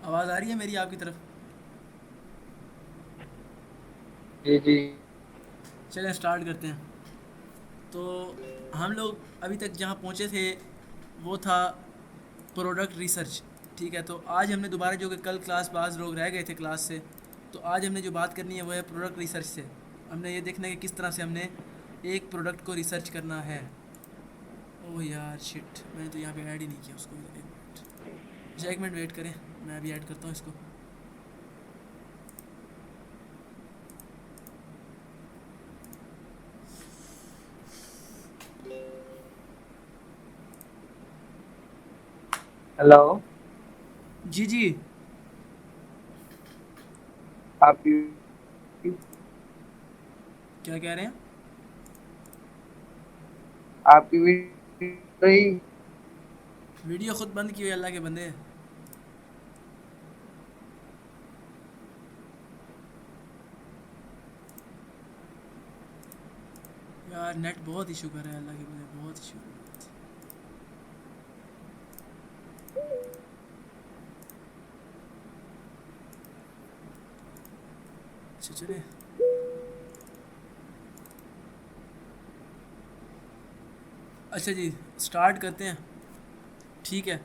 आवाज़ आ रही है मेरी आपकी तरफ? जी जी। चलें स्टार्ट करते हैं। तो हम लोग अभी तक जहाँ पहुँचे थे वो था प्रोडक्ट रिसर्च। ठीक है, तो आज हमने दोबारा जो कि कल क्लास बाज लोग रह गए थे क्लास से, तो आज हमने जो बात करनी है वो है प्रोडक्ट रिसर्च से। हमने ये देखना है कि किस तरह से हमने एक प्रोडक्ट को रिसर्च करना है। ओह यार शिट, मैंने तो यहाँ पे ऐड ही नहीं किया उसको। एक मिनट, अच्छा एक मिनट वेट करें, मैं अभी ऐड करता हूँ इसको। हेलो। जी जी। आपकी क्या कह रहे हैं? आपकी वीडियो वीडियो खुद बंद की हुई है, अल्लाह के बंदे। यार नेट बहुत इशू कर रहा है, अल्लाह के बंदे बहुत इशू कर रहा है। अच्छा चले, अच्छा जी स्टार्ट करते हैं। ठीक है,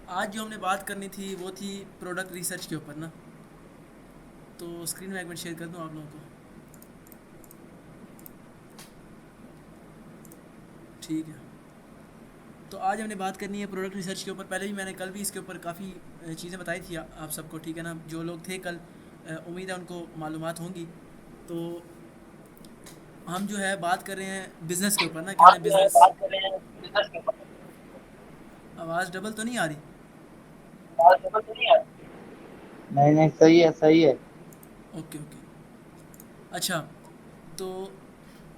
आज जो हमने बात करनी थी वो थी प्रोडक्ट रिसर्च के ऊपर ना। तो स्क्रीन में एक मिनट शेयर कर दूँ आप लोगों को। ठीक है, तो आज हमने बात करनी है प्रोडक्ट रिसर्च के ऊपर। पहले भी मैंने कल भी इसके ऊपर काफ़ी चीज़ें बताई थी आप सबको, ठीक है ना। जो लोग थे कल, उम्मीद है उनको मालूमात होंगी। तो हम जो है बात कर रहे हैं बिज़नेस के ऊपर ना, कि आप हमने जो है बिज़नेस। बात कर रहे हैं बिजनेस के ऊपर। आवाज़ डबल तो नहीं आ रही? आवाज समझ तो नहीं आ रही? नहीं नहीं, सही है सही है। Okay okay. अच्छा, तो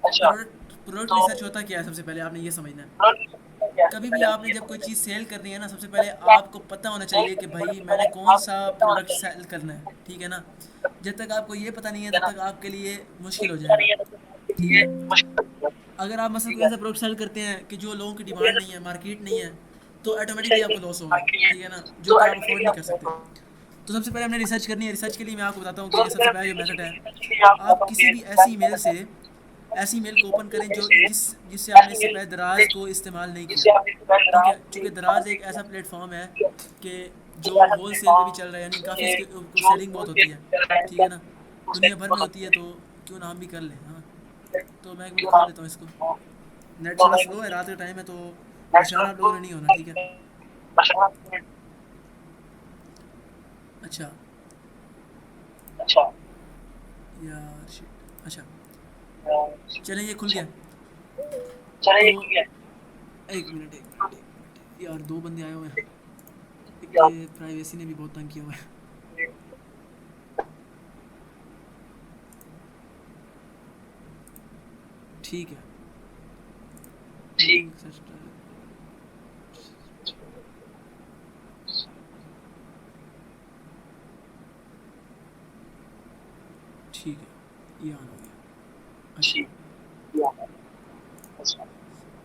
अच्छा, प्रोडक्ट प्रोडक्ट तो रिसर्च होता क्या है, सबसे पहले आपने ये समझना है। प्रोडक्ट क्या है सबसे कभी भी पहले आपने आपने ये जब कोई समझना है चीज़ सेल करनी है ना, सबसे पहले कि आप आपको पता होना सेल चाहिए कि करनी है, भाई सबसे मैंने पहले कौन आपको सा पता होना प्रोडक्ट चाहिए सेल करना है, ठीक है ना। जब तक आपको ये पता नहीं है है तब ना। तक आपके लिए कोई मुश्किल हो पता जाएगा। नहीं है तब तक आपके ठीक लिए है, मुश्किल है। अगर आप मसलन ठीक कोई है, ऐसा प्रोडक्ट सेल करते हैं कि जो लोगों की कोई डिमांड ऐसा नहीं है, मार्केट नहीं है, तो ऑटोमेटिकली चाहिए आपको लॉस होगा। आपके लिए, ठीक है ना, जो तो कि आप अफोर्ड ऑटोमेटिकली नहीं कर आपको सकते। तो सबसे पहले हमने रिसर्च करनी है। रिसर्च के लिए मैं आपको बताता हूँ तो कि सबसे सबसे पहले पहला जो रिसर्च मेथड है, करनी है, के लिए आपको आप बताऊं किसी कि भी ऐसी पहले ईमेल मेथड से, है ऐसी ईमेल को ओपन ओपन करें करने जो से जिससे आपने ऐसी इससे मेल पहले से दराज को इस्तेमाल नहीं किया। जिससे आप इसके बाद ठीक है, दराज को चूँकि इस्तेमाल दराज नहीं एक किया। ऐसा प्लेटफॉर्म है ठीक है, कि एक जो ऐसा होल सेल पे भी चल प्लेटफॉर्म रहा है, यानी काफ़ी है इसके जो सेलिंग बहुत होलसेल होती है। कर रहा है, ठीक है ना, तो दुनिया सेलिंग भर में बहुत होती होती है, है। तो क्यों ना हम भी कर लें। हाँ, तो मैं एक मिनट क्यों खोल ना लेता हूँ इसको। नेट तो थोड़ा मैं स्लो है, रात का टाइम है, तो परेशान नेचुरल आप को लोगों ने नहीं होना, ठीक है। परेशान। अच्छा, अच्छा, यार शिट, अच्छा अच्छा, चलें ये खुल गया। चलिए तो ये खुल गया। एक मिनट यार, दो बंदे आए हुए हैं। एक क्या? प्राइवेसी ने भी बहुत तंग किया हुआ है। ठीक है, ठीक। Meeting search. ठीक है, ये ऑन हो गया। अच्छा, ठीक। या, अच्छा।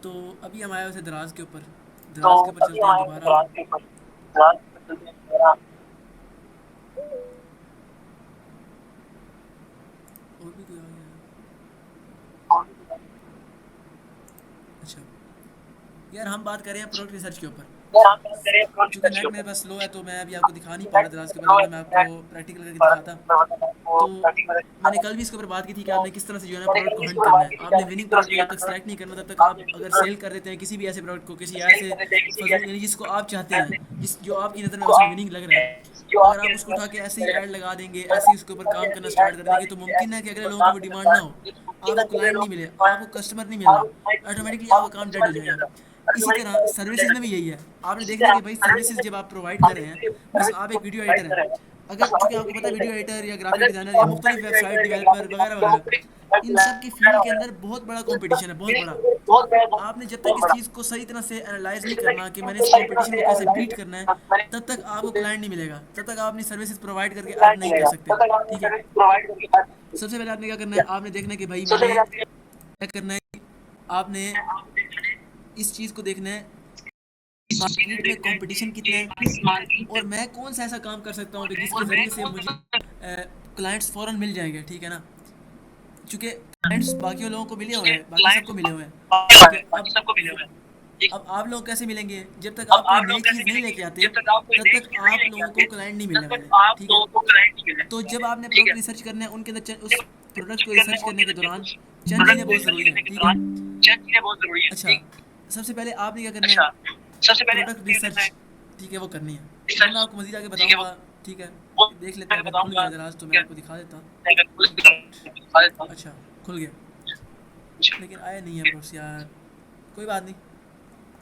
तो अभी हम आए हुए थे दराज के ऊपर। तो दराज के ऊपर अभी चलते हैं हमारे दोबारा हम। ब्रांच के ऊपर ब्रांच के ऊपर चलते हैं जरा। और भी कोई आ गया है? अच्छा, यार हम बात करें प्रोडक्ट रिसर्च के ऊपर। अगर आप बात करें प्रोडक्ट चूँकि रिसर्च के नेट मेरे ऊपर, पास स्लो है तो मैं अभी आपको दिखा नहीं पा रहा दराज के ऊपर, वरना मैं आपको प्रैक्टिकल करके दिखाता। तो मैंने कल भी इसके ऊपर बात की थी कि आपने किस तरह से जो है ना प्रोडक्ट को हंट करना है। आपने विनिंग प्रोडक्ट को जब तक सेलेक्ट नहीं करना तब तक आप अगर सेल कर देते हैं किसी भी ऐसे प्रोडक्ट को, किसी ऐसे फजूल यानी जिसको आप चाहते हैं, जिस जो आपकी नज़र में मसलन विनिंग लग रहा है, अगर आप उसको उठा के ऐसे ही ऐड लगा देंगे, ऐसे ही उसके ऊपर काम करना स्टार्ट कर देंगे, तो मुमकिन है कि अगले लोगों को वो डिमांड ना हो, आपको क्लाइंट नहीं मिले, आपको कस्टमर नहीं मिल रहा, ऑटोमेटिकली आपका काम डेड हो जाएगा। इसी तरह सर्विसेज में भी यही है। आपने देखना है कि भाई सर्विसेज जब आप प्रोवाइड कर रहे हैं, बस आप एक वीडियो एडिटर हैं, अगर चूंकि आपको पता है वीडियो एडिटर या ग्राफिक डिज़ाइनर या मुख्तलिफ वेबसाइट डेवलपर वगैरह वगैरह, इन सब की फील्ड के अंदर बहुत बड़ा कंपटीशन है, बहुत बड़ा। आपने जब तक इस चीज़ को सही तरह से एनालाइज नहीं करना कि मैंने इस कंपटीशन को कैसे बीट करना है, तब तक आपको क्लाइंट नहीं मिलेगा, तब तक आप अपनी सर्विसेज प्रोवाइड करके अर्न नहीं कर सकते। ठीक है, प्रोवाइड करके सबसे पहले आपने क्या करना है, आपने देखना है कि भाई मैंने क्या करना है। आपने इस चीज़ को देखना है मार्केट में कंपटीशन कितना है और मैं कौन सा ऐसा काम कर सकता हूँ कि जिसके ज़रिए से मुझे क्लाइंट्स फ़ौरन मिल जाएंगे, ठीक है ना। चूँकि क्लाइंट्स बाकी लोगों को मिले हुए हैं, बाकी सबको मिले हुए हैं, ठीक है। अब आप लोग कैसे मिलेंगे? जब तक आप कोई नई चीज़ नहीं लेके आते तब तक आप लोगों को क्लाइंट नहीं मिलने वाले, ठीक है। तो जब आपने प्रोडक्ट रिसर्च करना है उनके अंदर उस प्रोडक्ट को रिसर्च करने के दौरान चंद चीज़ें बहुत ज़रूरी हैं, ठीक है। अच्छा, सबसे पहले आपने क्या करना है? प्रोडक्ट रिसर्च, ठीक है, वो करनी है। फिर मैं आपको मज़ीद आगे बताऊंगा, ठीक है। देख लेते हैं, अगर खुल गया दराज तो मैं आपको दिखा देता हूँ। अच्छा, खुल गया, लेकिन आया नहीं है प्रोडक्ट्स यार, कोई बात नहीं,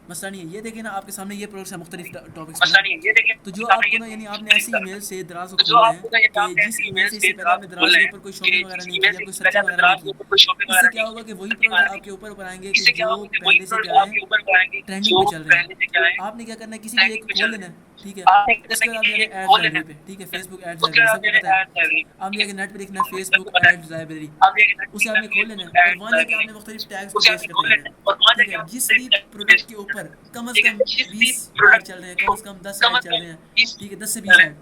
मसला नहीं है। ये देखिए ना, आपके सामने ये प्रोडक्ट्स है मुख्तलिफ टॉपिक्स पे। तो जो आपको ना, यानी आपने ऐसे ईमेल से दराज को खोलना है कि जिस ईमेल से इससे पहले आपने दराज के ऊपर कोई शॉपिंग वगैरह नहीं की या कोई सर्चिंग वगैरह नहीं की, इससे क्या होगा कि वही प्रोडक्ट आपके ऊपर आएंगे कि जो पहले से क्या है, ट्रेंडिंग पे चल रहे हैं। आपने क्या करना है, किसी भी एक को खोल लेना है, ठीक है। उसके बाद आप जाने एड्स लाइब्रेरी पे, ठीक है, फेसबुक एड्स लाइब्रेरी सबको पता है। आपने जाके नेट पे लिखना है फेसबुक एड्स लाइब्रेरी, उसे आपने खोल लेना है और वहाँ जाके आपने मुख्तलिफ टैग्स को पेस्ट करते रहना है, ठीक है। जिस भी प्रोडक्ट के ऊपर कम अज़ कम 20 ऐड चल रहे हैं, कम अज़ कम 10 ऐड चल रहे हैं, ठीक है, 10 से 20 ऐड,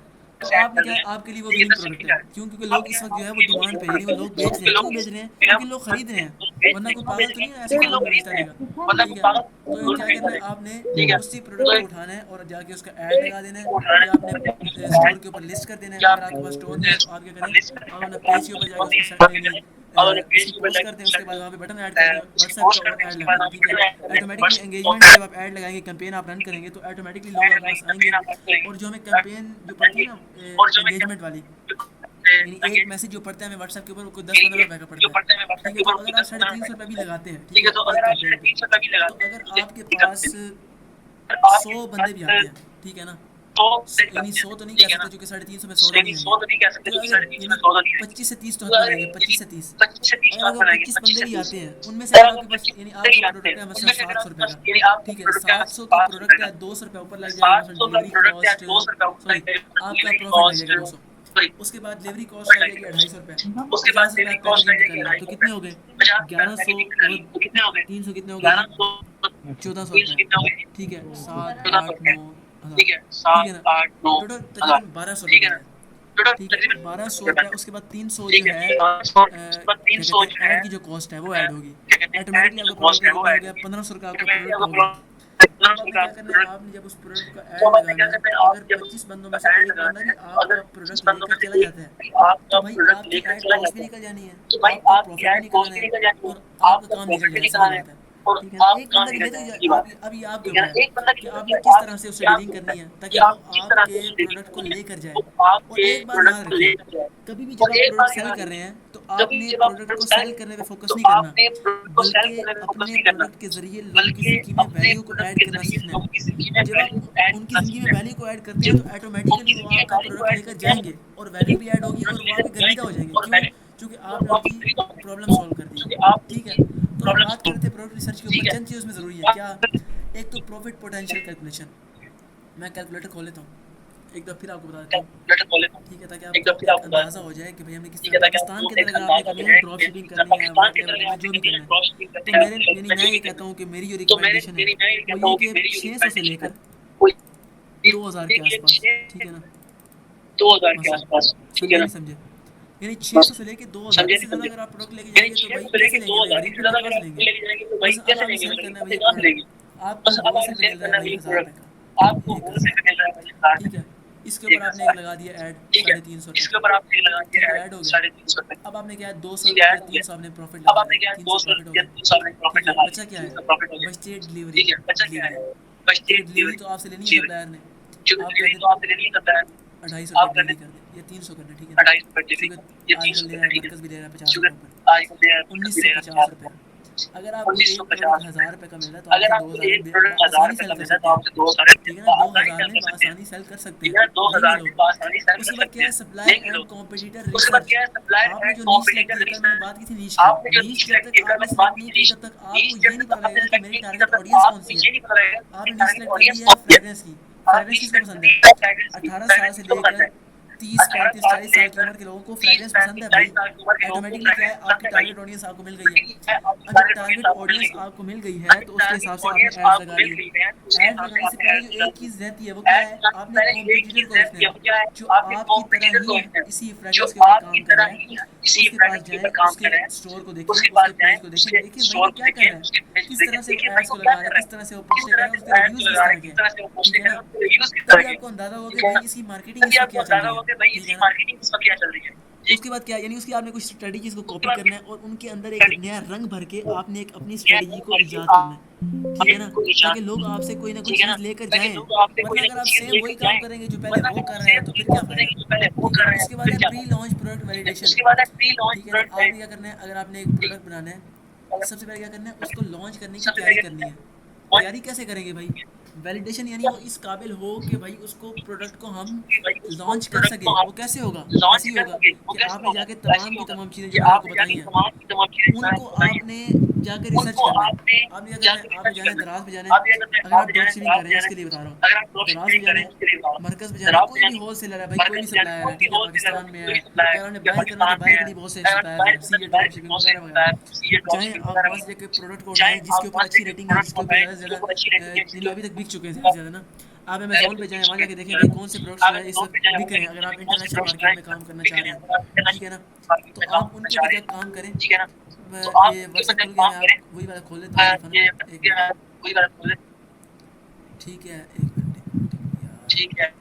तो आपने क्या है, आपके लिए वो विनिंग प्रोडक्ट है। क्यों? क्योंकि लोग इस वक्त जो है वो डिमांड पे, यानी वो लोग बेच रहे हैं। क्यों बेच रहे हैं? क्योंकि लोग खरीद रहे हैं, वरना कोई पागल तो नहीं है ऐसे फ़ौरन में बेचता रहेगा, ठीक है। तो क्या करना है, आपने उसी प्रोडक्ट को उठाना है और जाके उसका ऐड लगा देना है, या आपने स्टोर के ऊपर लिस्ट कर देना है। अगर आपके पास स्टोर नहीं है तो आप क्या करें, आप अपना पेज के ऊपर जाके उसको यानी उसकी पोस्ट करते हैं, उसके बाद वहाँ पे बटन ऐड करते हैं, व्हाट्सएप का और ऐड लगा दें, ठीक है। ऑटोमेटिकली एंगेजमेंट जब आप ऐड लगाएंगे, कैंपेन आप रन करेंगे, तो ऑटोमेटिकली लोग आपके पास आएंगे। और जो हमें कैंपेन जो पड़ती है ना, एंगेजमेंट वाली, यानी एक मैसेज जो पड़ता है हमें व्हाट्सएप के ऊपर, वो 10-15 रुपये का पड़ता है, ठीक है। तो अगर आप 350 रुपये भी लगाते हैं, ठीक है, एक कैंपेन पे, तो अगर आपके पास 100 बंदे भी आते हैं, ठीक है ना, यानी 100 तो नहीं कह सकते क्योंकि 350 में 100 तो नहीं आएंगे, तो अगर यानी 25 से 30 तो हद लगेंगे, 25 से 30, अगर आपको 25 बंदे भी आते हैं, उनमें से अगर आपके पास यानी आपका प्रोडक्ट है मसलन 700 रुपये का, ठीक है, 700 का प्रोडक्ट है, 200 रुपये ऊपर लग जाएगा, मसलन डिलीवरी कॉस्ट, सॉरी आपका प्रॉफिट लग जाएगा 200, उसके बाद डिलीवरी कॉस्ट लग जाएगी 250 रुपये, 50 रुपये आप पैकेजिंग कर लें, तो कितने हो गए 1100 और 300 कितने हो गए 1400 रुपये, ठीक है, 7 8 9 हज़ार, ठीक है ना, टोटल तकरीबन 1200 रुपये है, ठीक है, 1200 रुपये। उसके बाद 300 जो है क्या कहते हैं, ऐड की जो कॉस्ट है वो ऐड होगी, ऑटोमेटिकली आपका प्रोडक्ट कितना हो गया 1500 का आपका प्रोडक्ट हो गया। अब आपने क्या करना है, आपने जब उस प्रोडक्ट का ऐड लगाना है, अगर 25 बंदों में से एक बंदा भी आपका प्रोडक्ट लेकर चला जाता है, तो भाई आपकी ऐड कॉस्ट भी निकल जानी है, आपका प्रॉफिट भी निकलना है और आपका काम निकल जाएगा, सीधी बात है, ठीक है ना। एक बंदा भी लेकर आप, अभी आपके ऊपर है कि आपने किस तरह से उससे डीलिंग करनी है ताकि वो आपके प्रोडक्ट को लेकर जाए। और एक बात याद रखिए, कभी भी जब आप प्रोडक्ट सेल कर रहे हैं तो आपने प्रोडक्ट को सेल करने पे फोकस नहीं करना, बल्कि अपने प्रोडक्ट के ज़रिए लोगों की ज़िंदगी में वैल्यू को ऐड करना सीखना है। जब आप उनकी ज़िंदगी में वैल्यू को ऐड करते हैं तो ऑटोमेटिकली वो आपका प्रोडक्ट लेकर जाएंगे और वैल्यू भी ऐड होगी और वो आपके गर्विदा हो जाएंगे। क्यों? क्योंकि आपने उनकी प्रॉब्लम सॉल्व कर दी है, ठीक है। तो अब बात करते हैं प्रोडक्ट रिसर्च के ऊपर, चंद चीज़ उसमें ज़रूरी है क्या। एक तो प्रॉफिट पोटेंशियल कैलकुलेशन, मैं कैलकुलेटर खोल लेता हूँ एक दफ़ा फिर आपको बता देता हूँ, ठीक है, ताकि आपको एक अंदाज़ा हो जाए कि भाई हमने किस तरह पाकिस्तान के अंदर अगर आपने करनी है ड्रॉप शिपिंग करनी है, वाइट लेवल में जो भी करना है, तो मेरे यानी मैं ये कहता हूँ कि मेरी जो रिकमेंडेशन है वो ये कि 600 से लेकर 2000 के आसपास, ठीक है ना, 2000 के आसपास, ठीक है ना, समझे, यानी 600 से लेके 2000, इससे ज़्यादा अगर आप प्रोडक्ट लेके जाएंगे तो भाई कैसे लेंगे, भाई गरीब के पास लेंगे। बस अब आपने सेल करना है भाई प्रोडक्ट, आपको होलसेल पे मिल रहा है भाई 1000 रुपये का, ठीक है। इसके ऊपर आपने एक लगा दिया ऐड 350 रुपये, ऐड हो गया। अब आपने क्या है 200 या 300 आपने प्रॉफिट लगा दिया, 300 प्रॉफिट हो गया, ठीक है। बचा क्या है, बचती है डिलीवरी, डिलीवरी तो आपसे लेनी है सप्लायर ने, आप कहते 250 रुपये डिलीवरी कर दें या 300 कर दें, ठीक है ना, क्योंकि आजकल ले रहा है मरकज़ भी ले रहा है 50 रुपये ऊपर, 1950 रुपये। अगर आपको एक प्रोडक्ट 1000 रुपये का मिल रहा है तो आप 2000 में आसानी सेल कर सकते हैं, ठीक है ना, 2000 में आसानी सेल कर सकते हैं, लेंगे लोग। उसके बाद क्या है, सप्लाई एंड कॉम्पिटिटर रिसर्च, आपने जो नीश सेलेक्ट की, कल मैंने बात की थी नीश की, नीश जब तक आपने सेलेक्ट नहीं की तब तक आपको ये नहीं पता लगेगा कि मेरी टारगेट ऑडियंस कौन सी है। आपने नीश सेलेक्ट कर ली है फ्रेगरेंस की, फ्रेगरेंस किसको पसंद है, 18 साल से लेकर 30 35 40 साल की उम्र के लोगों को फ्रेग्रेंस पसंद है भाई। ऑटोमेटिकली क्या है, आपकी टारगेट ऑडियंस आपको मिल गई है। अब जब टारगेट ऑडियंस आपको मिल गई है तो उसके हिसाब से आपने एड्स लगा लिए। एड्स लगाने से पहले जो एक चीज़ रहती है वो क्या है, आपने कॉम्पिटिटर को देखना है जो आपकी तरह ही इसी फ्रेग्रेंस के ऊपर काम कर रहा है। उसके पास जाएं, उसके स्टोर को देखें, उसके पेज को देखें, देखिए भाई वो क्या कर रहा है, किस तरह से वो एड्स को लगा रहा है, किस तरह से वो पोस्टें कर रहा है, उसके रिव्यूज़ किस तरह के हैं, ठीक है ना। तभी आपको अंदाज़ा होगा कि भाई इसकी मार्केटिंग इस वक्त क्या चल रही है, ठीक है ना। उसके बाद क्या, यानी उसकी आपने कुछ स्ट्रेटजीज को कॉपी करना है और उनके अंदर एक नया रंग भर के आपने एक अपनी स्ट्रेटजी को इजाद करना है, ठीक है ना, ताकि लोग आपसे कोई ना कोई चीज़ लेकर जाएं। वरना अगर आप सेम वही काम करेंगे जो पहले वो कर रहे हैं तो फिर क्या फ़ायदा, ठीक है। उसके बाद है प्री लॉन्च प्रोडक्ट वैलिडेशन, ठीक है ना। आपने क्या करना है, अगर आपने एक प्रोडक्ट बनाना है, सबसे पहले क्या करना है, उसको लॉन्च करने की तैयारी करनी है। तैयारी कैसे करेंगे भाई, वैलिडेशन, यानी वो इस काबिल हो कि भाई उसको प्रोडक्ट को हम लॉन्च कर सके। वो कैसे होगा, ऐसे ही होगा कि आपने जाके तमाम की तमाम चीज़ें जो मैंने आपको बताई हैं उनको आपने जाकर रिसर्च करना है। आपने क्या करना है, आपने जाना है दराज पे जाना है। अगर आप ड्रॉप शिपिंग कर रहे हैं इसके लिए बता रहा हूँ, दराज पे जाना है, मरकज़ पे जाना है, कोई भी होल सेलर है भाई, कोई भी सप्लायर है, ठीक है, पाकिस्तान में है। अगर आपने बाहर करना है तो बाहर के लिए बहुत से सप्लायर हैं, सी ए ड्रॉप शिपिंग वगैरह वगैरह। चाहे आप वहाँ से जाकर प्रोडक्ट को उठाएं जिसके ऊपर अच्छी रेटिंग है, जिसके ऊपर ज़्यादा से ज़्यादा अभी तक बिक चुके हैं ज़्यादा से ज़्यादा ना। आप अमेज़ॉन पे जाएँ, वहाँ जाके देखें भाई कौन से प्रोडक्ट्स जो है इस वक्त बिक रहे हैं, अगर आप इंटरनेशनल मार्केट में काम करना चाह रहे हैं, ठीक है ना। तो आप उनके ऊपर जाके काम करें। मैं ये व्हाट्सएप खुल गया, मैं आप वही वाला खोल लेता हूँ टेलीफोन, एक मिनट, ठीक है, एक मिनट यार, एक मिनट,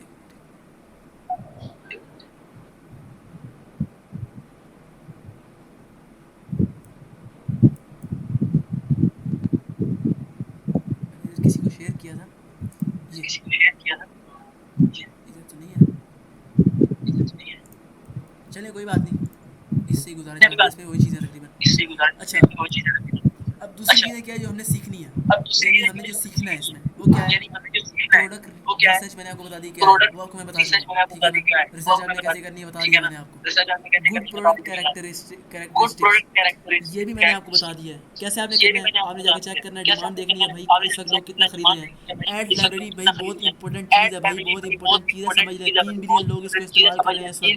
किसी को शेयर किया था ये, इधर तो नहीं है, चलिए कोई बात नहीं, इससे ही गुजारा जाएगा, इसमें वही चीज़ें तकरीबन। अच्छा, अब दूसरी चीज़ें क्या है जो हमने सीखनी है, यानी हमने जो सीखना है इसमें वो क्या है, प्रोडक्ट रिसर्च मैंने आपको बता दी क्या है, वो आपको मैं बता चुका हूँ, ठीक है ना। रिसर्च आपने कैसे करनी है बता दिया मैंने आपको। गुड प्रोडक्ट कैरेक्टरिस्टिक्स ये भी मैंने आपको बता दिया है, कैसे आपने करना है, आपने जाके चेक करना है, डिमांड देखनी है भाई इस वक्त लोग कितना खरीद रहे हैं। एड लाइब्रेरी भाई बहुत इंपॉर्टेंट चीज़ है भाई, बहुत इंपॉर्टेंट चीज़ है, समझ लें 3 बिलियन लोग इसको इस्तेमाल कर रहे हैं इस वक्त,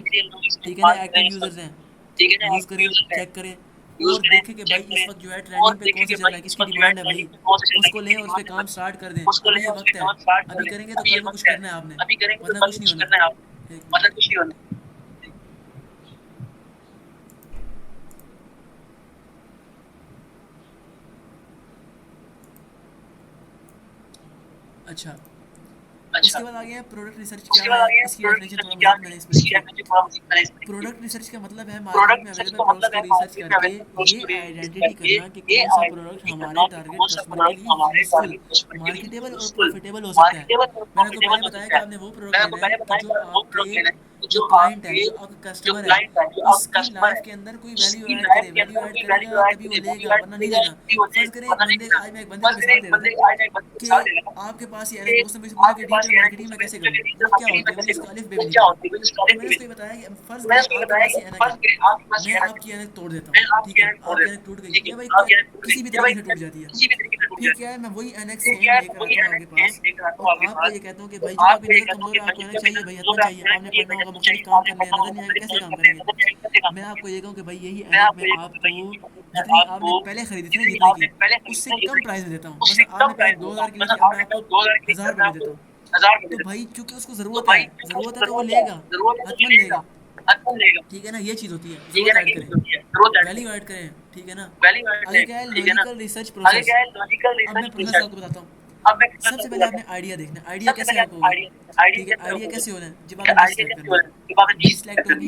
ठीक है ना, एक्टिव यूज़र्स हैं। यूज़ करें, चेक करें और देखें कि भाई इस वक्त जो है ट्रेंडिंग पे कौन सा चल रहा है, किसकी डिमांड है भाई, उसको लें और उस पर काम स्टार्ट कर दें। अभी ये वक्त है, अभी करेंगे तो कल को कुछ करना है आपने, वरना कुछ नहीं होना। एक मिनट, अच्छा, उसके बाद आ गया प्रोडक्ट रिसर्च क्या है, इसकी डेफिनेशन थोड़ा बहुत मैंने इसमें लिखी है। प्रोडक्ट रिसर्च का मतलब है मार्केट में अवेलेबल प्रोडक्ट्स को रिसर्च करके ये आइडेंटिटी करना कि कौन सा प्रोडक्ट हमारे टारगेट कस्टमर के लिए यूजफुल, मार्केटेबल और प्रॉफिटेबल हो सकता है। मैंने आपको पहले बताया कि आपने वो प्रोडक्ट लेना है कि जो आपके जो क्लाइंट है, जो आपका कस्टमर है, उसकी लाइफ के अंदर कोई वैल्यू ऐड करे, वैल्यू ऐड करेगा तभी वो लेगा, वरना नहीं लेगा। फर्ज करें एक बंदे, आज मैं एक बंदे की मिसाल दे रहा था कि आपके पास ये है, उसने मुझसे पूछा कि डिजिटल मार्केटिंग में कैसे करूँ, वो क्या होती है, मुझे इसका अलिफ बे भी नहीं पता। तो मैंने उसको ये बताया कि फ़र्ज़ करें आपके पास ये ऐनक है, मैं आपकी ऐनक तोड़ देता हूँ, ठीक है, आपकी ऐनक टूट गई है भाई, किसी भी तरीके से टूट जाती है, फिर क्या है, मैं वही ऐनक सेम लेकर आता हूँ आपके पास और आपको ये कहता हूँ कि भाई जो आपकी नज़र कमज़ोर है, आपको ऐनक चाहिए भाई, हतमन चाहिए, आपने पढ़ना होगा, मुख्तलिफ काम करने हैं, नज़र नहीं आएगा, कैसे काम करेंगे। मैं आपको ये कहूँ कि भाई यही ऐनक मैं आपको जितनी आपने पहले खरीदी थी ना, जितने की उससे कम प्राइस में देता हूँ। मतलब आपने पहले 2000 की ली थी, अब मैं आपको 1000 रुपये में देता हूँ। तो भाई चूंकि उसको ज़रूरत है तो वो लेगा, हतमन लेगा, ठीक है ना। ये चीज़ होती है, ज़रूरत ऐड करें, वैल्यू ऐड करें, ठीक है ना। आगे क्या है, लॉजिकल रिसर्च प्रोसेस। अब मैं प्रोसेस आपको बताता हूँ। सबसे पहले आपने आइडिया देखना है, आइडिया कैसे आपको होगा, ठीक है, आइडिया कैसे होना है, जब आपने नीड सेलेक्ट करना है,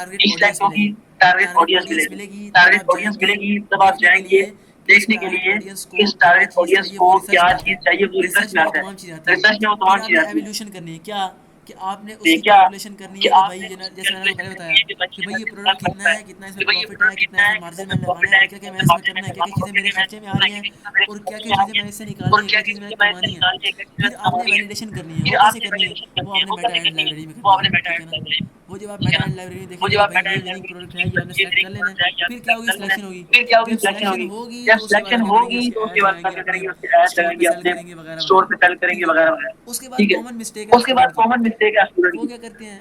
नीड सेलेक्ट होगी, टारगेट ऑडियंस मिलेगी, टारगेट ऑडियंस मिलेगी तब आप जाएंगे देखने के लिए कि इस टारगेट ऑडियंस को क्या चीज़ चाहिए, वो रिसर्च में आता है, रिसर्च में वो तमाम चीज़ आती है। फिर आपने एवोल्यूशन करनी है, क्या कि आपने उसकी कैलकुलेशन करनी है कि भाई जैसे मैंने आपको पहले बताया कि भाई ये प्रोडक्ट कितना है, कितना इसमें प्रॉफिट है, कितना इसमें मार्जिन मैंने लगाना है, और क्या क्या मैंने इसमें करना है, क्या क्या चीज़ें मेरे खर्चे में आ रही हैं और क्या क्या चीज़ें मैंने इससे निकालनी है, क्या चीज़ मैंने कमानी है। फिर आपने वैलिडेशन करनी है, वो कैसे करनी है, वो आपने मेटा एड लाइब्रेरी में करनी है, ठीक है ना। वो जब आप मेटा एड लाइब्रेरी में देखेंगे कि भाई ये विनिंग प्रोडक्ट है, ये आपने सेलेक्ट कर लेना है। फिर क्या होगी, सिलेक्शन होगी, जब सिलेक्शन होगी तो उसके बाद क्या करेंगे, उसके एड्स लगाएंगे, अपने स्टोर पे सेल करेंगे वगैरह वगैरह, ठीक है। उसके बाद कॉमन मिस्टेक है स्टूडेंट की, वो क्या करते हैं,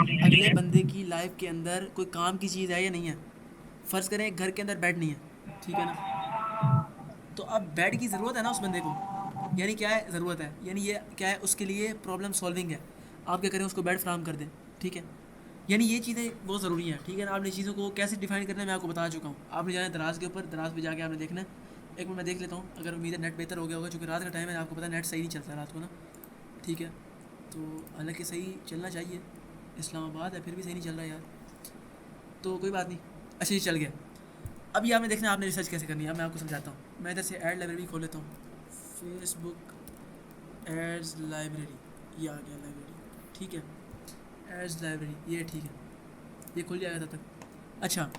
अगले बंदे की लाइफ के अंदर कोई काम की चीज़ है या नहीं है। फ़र्ज़ करें एक घर के अंदर बेड नहीं है, ठीक है ना, तो अब बेड की ज़रूरत है ना उस बंदे को, यानी क्या है ज़रूरत है, यानी ये क्या है उसके लिए प्रॉब्लम सॉल्विंग है। आप क्या करें उसको बेड फ्राहम कर दें, ठीक है। यानी ये चीज़ें बहुत ज़रूरी हैं, ठीक है ना। आपने चीज़ों को कैसे डिफाइन करना है मैं आपको बता चुका हूँ। आपने जाना है दराज के ऊपर, दराज पे जाके आपने देखना है। एक मिनट मैं देख लेता हूँ, अगर उम्मीद है नेट बेहतर हो गया होगा, क्योंकि रात का टाइम है, आपको पता है नेट सही नहीं चलता रात को ना, ठीक है। तो हालांकि सही चलना चाहिए, इस्लामाबाद है फिर भी सही नहीं चल रहा यार। तो कोई बात नहीं, अच्छा ये चल गया। अब ये आपने देखना है आपने रिसर्च कैसे करनी है। अब मैं आपको समझाता हूँ। मैं इधर से ऐड लाइब्रेरी खोल लेता हूँ, फेसबुक एड्स लाइब्रेरी, ये आ गया लाइब्रेरी, ठीक है। एड्स लाइब्रेरी ये ठीक है, ये खुल जाएगा तब तक। अच्छा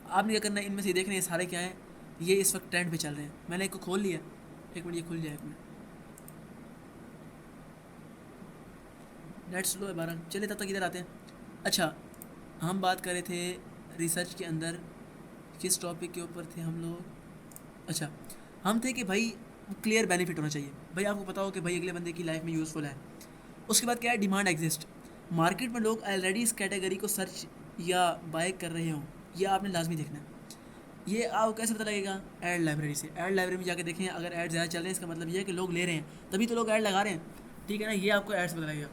आपने क्या करना है, इनमें से देखना है ये सारे क्या हैं, ये इस वक्त ट्रेंड पे चल रहे हैं। मैंने एक को खोल लिया, एक मिनट ये खुल जाए, एक मिनट, नेट स्लो है 12, चलिए तब तक इधर आते हैं। अच्छा हम बात कर रहे थे रिसर्च के अंदर, किस टॉपिक के ऊपर थे हम लोग। अच्छा हम थे कि भाई क्लियर बेनिफिट होना चाहिए, भाई आपको पता हो कि भाई अगले बंदे की लाइफ में यूज़फुल है। उसके बाद क्या है, डिमांड एग्जिस्ट, मार्केट में लोग ऑलरेडी इस कैटेगरी को सर्च या बाय कर रहे हों, ये आपने लाजमी देखना है। ये आपको कैसे पता लगेगा, ऐड लाइब्रेरी से। ऐड लाइब्रेरी में जाके देखें, अगर ऐड ज़्यादा चल रहे हैं इसका मतलब ये है कि लोग ले रहे हैं, तभी तो लोग ऐड लगा रहे हैं, ठीक है ना, ये आपको ऐड से पता लगेगा।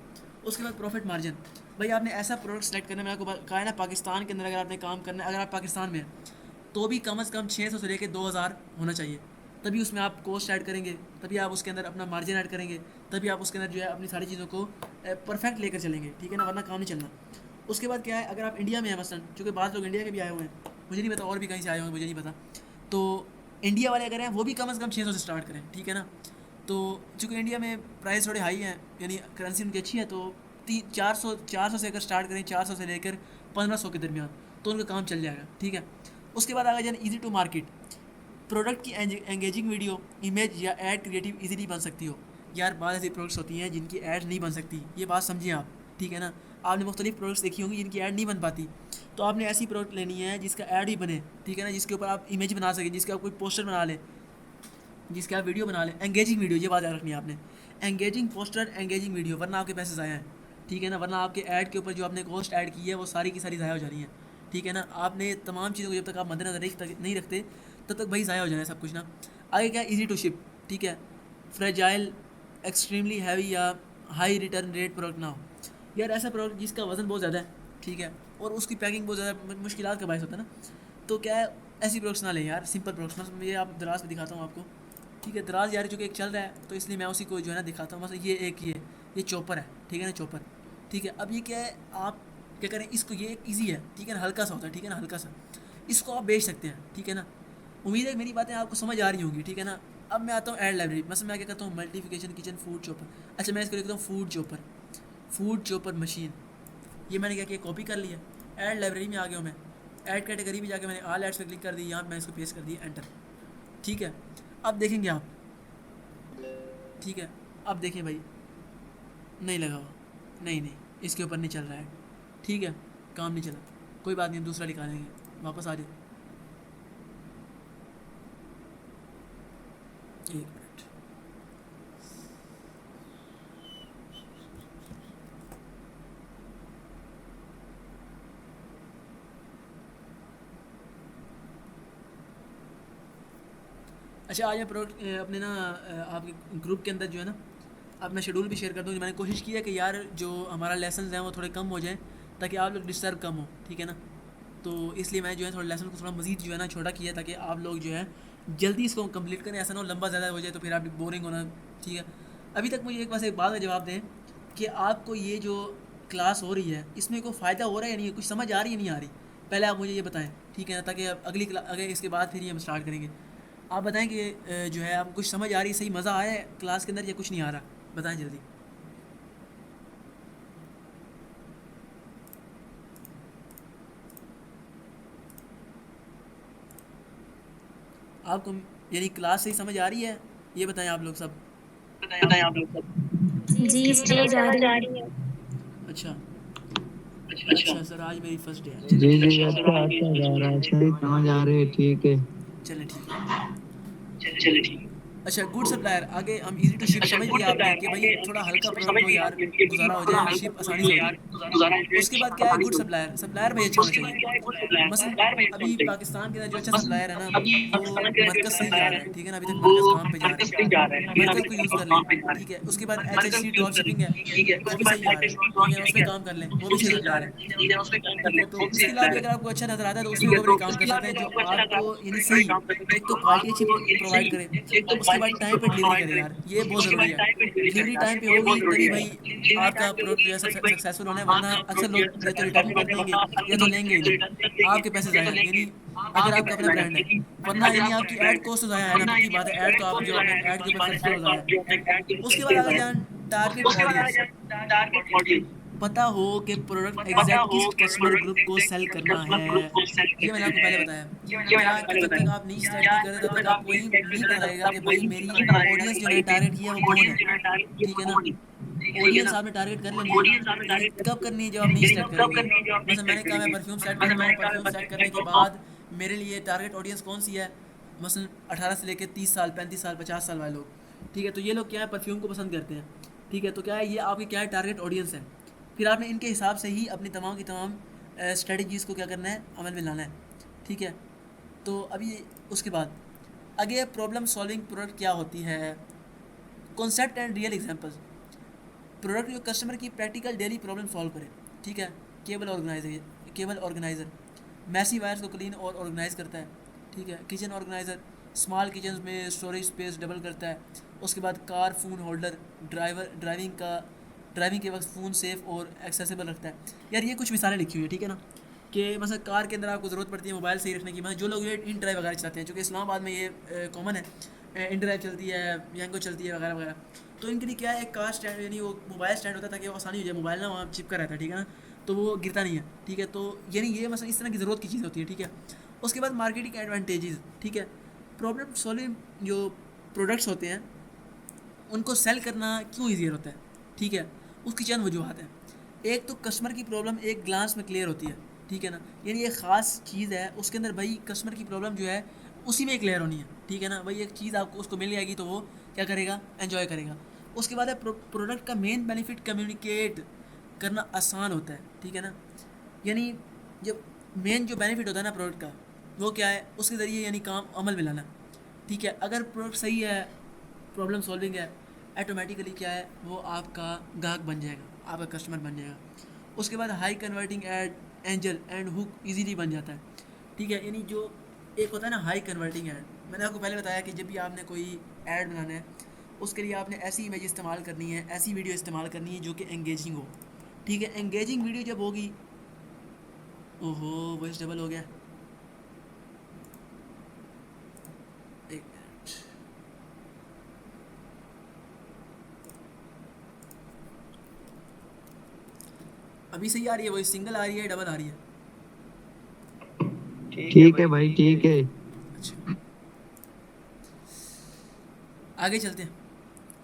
उसके बाद प्रॉफिट मार्जिन, भाई आपने ऐसा प्रोडक्ट सेलेक्ट करना है, मैं आपको कहा है ना पाकिस्तान के अंदर अगर आपने काम करना है, अगर आप पाकिस्तान में हैं तो भी कम से कम 600 से लेकर 2000 होना चाहिए, तभी उसमें आप कॉस्ट ऐड करेंगे, तभी आप उसके अंदर अपना मार्जिन ऐड करेंगे, तभी आप उसके अंदर जो है अपनी सारी चीज़ों को परफेक्ट लेकर चलेंगे, ठीक है ना, वरना काम नहीं चलना। उसके बाद क्या है, अगर आप इंडिया में हैं मसलन, चूँकि बाद लोग इंडिया के भी आए हुए हैं, मुझे नहीं पता और भी कहीं से आए होंगे, मुझे नहीं पता, तो इंडिया वाले अगर हैं वो भी कम से कम 600 से स्टार्ट करें, ठीक है ना। तो चूँकि इंडिया में प्राइस थोड़े हाई हैं, यानी करेंसी उनकी अच्छी है, तो 400 से अगर स्टार्ट करें, 400 से लेकर 1500 के दरमियान, तो उनका काम चल जाएगा, ठीक है। उसके बाद आगे जाए ईजी टू मार्केट, प्रोडक्ट की एंगेजिंग वीडियो, इमेज या ऐड क्रिएटिव इजीली बन सकती हो। यार बाद ऐसी प्रोडक्ट्स होती हैं जिनकी ऐड नहीं बन सकती, ये बात समझिए आप, ठीक है ना। आपने मुख्तलिफ प्रोडक्ट्स देखी होंगी जिनकी ऐड नहीं बन पाती, तो आपने ऐसी प्रोडक्ट लेनी है जिसका ऐड भी बने, ठीक है ना, जिसके ऊपर आप इमेज बना सकें, जिसका आप कोई पोस्टर बना लें, जिसके आप वीडियो बना लें, एंगेजिंग वीडियो, ये बात याद रखनी है आपने, एंगेजिंग पोस्टर, एंगेजिंग वीडियो, वरना आपके पैसे ज़ाया हैं, ठीक है ना, वरना आपके ऐड के ऊपर जो आपने कॉस्ट ऐड की है वो सारी की सारी ज़ाया हो जा रही है, ठीक है ना। आपने तमाम चीज़ों को जब तक आप मद्देनजर नहीं रखते तब तक भाई ज़ाया हो जाना है सब कुछ ना। आगे क्या है, ईजी टू शिप, ठीक है, फ्रेजाइल, एक्सट्रीमली हैवी या हाई रिटर्न रेट प्रोडक्ट ना हो। यार ऐसा प्रोडक्ट जिसका वज़न बहुत ज़्यादा है, ठीक है, और उसकी पैकिंग बहुत ज़्यादा मुश्किलात का बायस होता है ना, तो क्या है ऐसी प्रोडक्ट्स ना लें यार, सिंपल प्रोडक्ट्स। मतलब ये आप दराज पे दिखाता हूँ आपको, ठीक है, दराज यार चूँकि एक चल रहा है तो इसलिए मैं उसी को जो है ना दिखाता हूँ। बस ये चॉपर है, ठीक है ना, चॉपर, ठीक है। अब ये क्या है, आप क्या करें इसको, ये एक ईजी है, ठीक है ना, हल्का सा होता है, ठीक है ना, हल्का सा, इसको आप बेच सकते हैं, ठीक है ना। उम्मीद है मेरी बातें आपको समझ आ रही होंगी, ठीक है ना। अब मैं आता हूँ ऐड लाइब्रेरी, मतलब मैं क्या करता हूँ, मल्टीफिकेशन किचन फूड चॉपर, अच्छा मैं इसको लिखता हूँ फूड चॉपर मशीन, ये मैंने क्या किया, कॉपी कर लिया, ऐड लाइब्रेरी में आ गया हूँ मैं, ऐड कैटेगरी में जाके मैंने ऑल एड्स पे क्लिक कर दी, यहाँ मैं इसको पेस्ट कर दिया, एंटर, ठीक है। अब देखेंगे आप, ठीक है, अब देखें भाई नहीं लगा हुआ, नहीं इसके ऊपर नहीं चल रहा है, ठीक है, काम नहीं चला, कोई बात नहीं, दूसरा निकालेंगे, वापस आ जाए, एक मिनट, अच्छा आज मैं प्रोडक्ट अपने ना आपके ग्रुप के अंदर जो है ना अपना शेड्यूल भी शेयर कर दूँ। मैंने कोशिश की है कि यार जो हमारा लेसन हैं वो थोड़े कम हो जाएं ताकि आप लोग डिस्टर्ब कम हो, ठीक है ना। तो इसलिए मैं जो है थोड़ा लेसन को थोड़ा मज़ीद जो है ना छोटा किया ताकि आप लोग जो है जल्दी इसको कंप्लीट करें, ऐसा ना हो लंबा ज़्यादा हो जाए तो फिर आप बोरिंग होना, ठीक है। अभी तक मुझे एक बात का जवाब दें कि आपको ये जो क्लास हो रही है इसमें कोई फ़ायदा हो रहा है या नहीं है, कुछ समझ आ रही है नहीं आ रही, पहले आप मुझे ये बताएं, ठीक है ना, ताकि अगली अगर इसके बाद फिर ये हम स्टार्ट करेंगे। आप बताएं कि जो है आपको कुछ समझ आ रही है, सही मज़ा आया है क्लास के अंदर या कुछ नहीं आ रहा, बताएं जल्दी। आपको यानी क्लास सही समझ आ रही है, ये बताएं आप लोग सब। जी स्टेज आ रही है। अच्छा अच्छा सर आज मेरी फर्स्ट डे है, जी जी अच्छा अच्छा जा रहा है, सही समझ आ रही है, ठीक है। चले ठीक है। अच्छा गुड सप्लायर, आगे हम इजी टू शिप समझ लिया आपने कि भाई थोड़ा हल्का प्रोडक्ट हो यार, गुजारा हो जाए, शिप आसानी से हो जाए। उसके बाद क्या है गुड सप्लायर, सप्लायर भाई अच्छा होना चाहिए। मसलन अभी पाकिस्तान के अंदर जो अच्छा सप्लायर है ना वो मरकज़ सही जा रहा है, ठीक है ना, अभी तक मरकज़ काम पे जा रहा है, मरकज़ को यूज़ कर लें, ठीक है। उसके बाद HHC ड्रॉप शिपिंग है वो भी सही जा रहा है, ठीक है, उस पर काम कर लें, वो भी सही सप्लायर है, ठीक है। तो इसके अलावा भी अगर आपको अच्छा नज़र आता है तो उसमें ऊपर भी काम कर सकते हैं जो आपको यानी सही एक तो क्वालिटी अच्छी प्रोवाइड करे, उसके उसके बाद टाइम पे डिलीवरी करे यार, ये बहुत ज़रूरी है। डिलीवरी टाइम पे होगी तभी भाई आपका प्रोडक्ट जो है सक्सेसफुल होना है, वरना अक्सर लोग या तो रिटर्न कर देंगे या तो लेंगे ही नहीं, आपके पैसे ज़ाया। यानी अगर आपका अपना ब्रांड है, वरना यानी आपकी ऐड कॉस्ट तो ज़ाया है ना, पक्की बात है, ऐड तो आप जो अपने ऐड के ऊपर खर्च किया वो ज़ाया है। उसके बाद आगे जान टारगेट ऑडियंस, पता हो कि प्रोडक्ट एग्जैक्ट किस कस्टमर ग्रुप को सेल करना है। ये मैंने आपको पहले बताया क्या, कि जब तक आप नीच सेट नहीं करते तब तक आपको ये नहीं पता लगेगा कि भाई मेरी ऑडियंस जो है टारगेट किया वो कौन है, ठीक है ना। ऑडियंस आपने टारगेट कर लेनी है, लेकिन कब करनी है, जब आप नीच सेट करोगे। मतलब मैंने कहा मैं परफ्यूम सेट करता हूँ, परफ्यूम सेट करने के बाद मेरे लिए टारगेट ऑडियंस कौन सी है, मसलन 18 से लेकर 30 साल 35 साल 50 साल वाले लोग, ठीक है। तो ये लोग क्या है, परफ्यूम को पसंद करते हैं, ठीक है। तो क्या है, ये आपकी क्या है, टारगेट ऑडियंस है। फिर आपने इनके हिसाब से ही अपनी तमाम की तमाम स्ट्रेटजीज़ को क्या करना है, अमल में लाना है, ठीक है। तो अभी उसके बाद आगे प्रॉब्लम सॉल्विंग प्रोडक्ट क्या होती है, concept and real examples. Product जो कस्टमर की प्रैक्टिकल डेली प्रॉब्लम सॉल्व करे, ठीक है। केबल ऑर्गेनाइज़र मैसी वायर्स को क्लीन और ऑर्गेनाइज करता है, ठीक है। किचन ऑर्गेनाइज़र स्मॉल किचन में स्टोरेज स्पेस डबल करता है। उसके बाद कार फ़ोन होल्डर ड्राइविंग के वक्त फ़ोन सेफ़ और एक्सेसिबल रखता है। यार ये कुछ मिसालें लिखी हुई है, ठीक है ना, कि मतलब कार के अंदर आपको ज़रूरत पड़ती है मोबाइल सही रखने की। मतलब जो लोग ये इन ड्राइव वगैरह चलाते हैं, चूँकि इस्लामाबाद में ये कॉमन है, इन ड्राइव चलती है, यंगो चलती है वगैरह वगैरह। तो इनके लिए क्या है, एक कार स्टैंड यानी वो मोबाइल स्टैंड होता है ताकि वो आसानी हो जाए, मोबाइल ना वहाँ चिपका रहता है, ठीक है ना, तो वो गिरता नहीं है, ठीक है। तो यानी ये मतलब इस तरह की ज़रूरत की चीज़ होती है, ठीक है। उसके बाद मार्केटिंग एडवांटेजेस, ठीक है। प्रॉब्लम सॉल्विंग जो प्रोडक्ट्स होते हैं उनको सेल करना क्यों ईजियर होता है, ठीक है। उसकी चंद वजूहत हैं। एक तो कस्टमर की प्रॉब्लम एक ग्लांस में क्लियर होती है, ठीक है ना, यानी एक ख़ास चीज़ है उसके अंदर भाई कस्टमर की प्रॉब्लम जो है उसी में क्लियर होनी है, ठीक है ना। भाई एक चीज़ आपको उसको मिल जाएगी तो वो क्या करेगा, एंजॉय करेगा। उसके बाद है प्रोडक्ट का मेन बेनिफिट कम्युनिकेट करना आसान होता है, ठीक है ना। यानी जब मेन जो बेनिफिट होता है ना प्रोडक्ट का, वो क्या है, उसके ज़रिए यानी काम अमल में लाना, ठीक है। अगर प्रोडक्ट सही है, प्रॉब्लम सॉल्विंग है, ऑटोमेटिकली क्या है, वो आपका ग्राहक बन जाएगा, आपका कस्टमर बन जाएगा। उसके बाद high converting ad angle and hook easily बन जाता है, ठीक है। यानी जो एक होता है ना हाई कन्वर्टिंग ऐड, मैंने आपको पहले बताया कि जब भी आपने कोई ऐड बनाना है उसके लिए आपने ऐसी इमेज इस्तेमाल करनी है, ऐसी वीडियो इस्तेमाल करनी है जो कि एंगेजिंग हो, ठीक है। एंगेजिंग वीडियो जब होगी, ओहो वॉइस डबल हो गया, एक मिनट, अभी सही आ रही है वॉइस, सिंगल आ रही है, डबल आ रही है? ठीक है भाई, ठीक है। अच्छा आगे चलते हैं।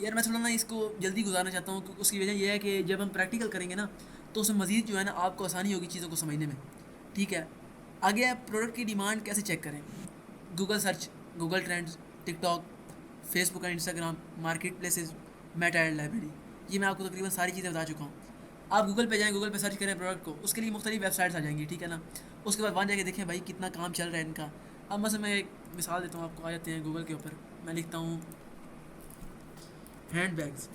यार मैं थोड़ा ना इसको जल्दी गुजारना चाहता हूँ, उसकी वजह यह है कि जब हम प्रैक्टिकल करेंगे ना तो उसमें मज़ीद जो है ना आपको आसानी होगी चीज़ों को समझने में, ठीक है। आगे आप प्रोडक्ट की डिमांड कैसे चेक करें, Google search, Google trends, TikTok, Facebook and Instagram, market places, Meta ad library, ये मैं आपको तकरीबन सारी चीज़ें बता चुका हूँ। आप गूगल पे जाएँ, गूगल पे सर्च करें प्रोडक्ट को, उसके लिए मुख्तलिफ वेबसाइट्स आ जाएंगी, ठीक है ना। उसके बाद वहाँ जाके देखें भाई कितना काम चल रहा है इनका। अब मतलब मैं एक मिसाल देता हूँ आपको, आ जाते हैं गूगल के ऊपर, मैं लिखता हूँ हैंड बैग्स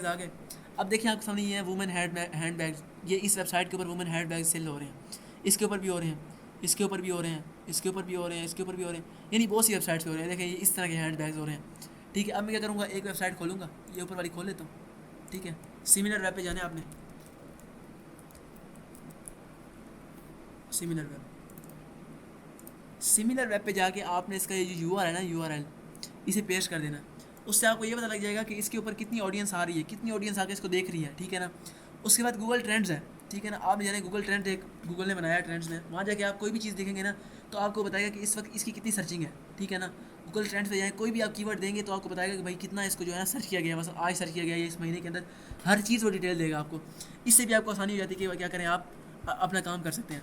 आ गए। अब देखिए आपके सामने ये है वुमेन हैंड बैग्स, ये इस वेबसाइट के ऊपर वुमेन हैंड बैग सेल हो रहे हैं, इसके ऊपर भी हो रहे हैं, इसके ऊपर भी हो रहे हैं, इसके ऊपर भी हो रहे हैं, इसके ऊपर भी हो रहे हैं, यानी बहुत सी वेबसाइट्स पे हो रहे हैं। देखिए ये इस तरह के हैंड बैग्स हो रहे हैं, ठीक है। अब मैं क्या करूँगा, एक वेबसाइट खोलूँगा, ये ऊपर वाली खोल लेता हूँ, ठीक है। सिमिलर वेब पे जाना है आपने, सिमिलर वेब पे जाके आपने इसका ये जो यूआरएल है ना, यूआरएल इसे पेस्ट कर देना। उससे आपको ये पता लग जाएगा कि इसके ऊपर कितनी ऑडियंस आ रही है, कितनी ऑडियंस आके इसको देख रही है, ठीक है ना। उसके बाद गूगल ट्रेंड्स है, ठीक है ना। आप जाने गूगल ट्रेंड, एक गूगल ने बनाया ट्रेंड्स में, वहाँ जाके आप कोई भी चीज़ देखेंगे ना तो आपको बताएगा कि इस वक्त इसकी कितनी सर्चिंग है, ठीक है ना। गूगल ट्रेंड्स पे जाएँ, कोई भी आप कीवर्ड देंगे तो आपको बताएगा कि भाई कितना इसको जो है ना सर्च किया गया, मतलब आज सर्च किया गया है इस महीने के अंदर, हर चीज़ वो डिटेल देगा आपको। इससे भी आपको आसानी हो जाती है कि क्या करें, आप अपना काम कर सकते हैं।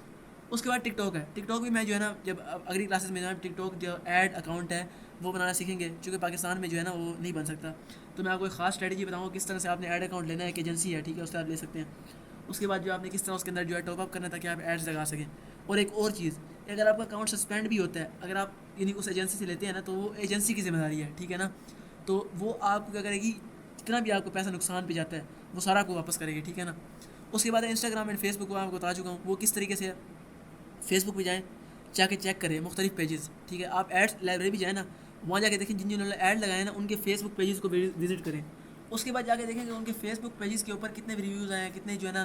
उसके बाद टिकटॉक है, टिकटॉक भी मैं जो है ना जब अगली क्लासेस में जो है टिकटॉक जो ऐड अकाउंट है वो बनाना सीखेंगे, क्योंकि पाकिस्तान में जो है ना वो नहीं बन सकता। तो मैं आपको एक ख़ास स्ट्रेटजी बताऊँगा किस तरह से आपने ऐड अकाउंट लेना है, एक एजेंसी है, ठीक है, उससे आप ले सकते हैं। उसके बाद जो आपने किस तरह उसके अंदर जो है टॉपअप करना ताकि आप एड्स लगा सकें। और एक और चीज़, अगर आपका अकाउंट सस्पेंड भी होता है, अगर आप यानी उस एजेंसी से लेते हैं ना तो वो एजेंसी की जिम्मेदारी है, ठीक है ना। तो वो आपको क्या करेगी, जितना भी आपको पैसा नुकसान पे जाता है वो सारा आपको वापस करेगी, ठीक है ना। उसके बाद इंस्टाग्राम एंड फेसबुक को आपको बता चुका हूँ वो किस तरीके से है। फेसबुक पे जाएँ, जाके चेक करें मुख्तलिफ पेजेस, ठीक है। आप एड्स लाइब्रेरी भी जाएँ ना, वहाँ जाके देखें जिन जिन्होंने ऐड लगाए हैं ना उनके फेसबुक पेजेस को विजिट करें। उसके बाद जाके देखेंगे उनके फेसबुक पेजेस के ऊपर कितने रिव्यूज़ आए हैं, कितने जो है ना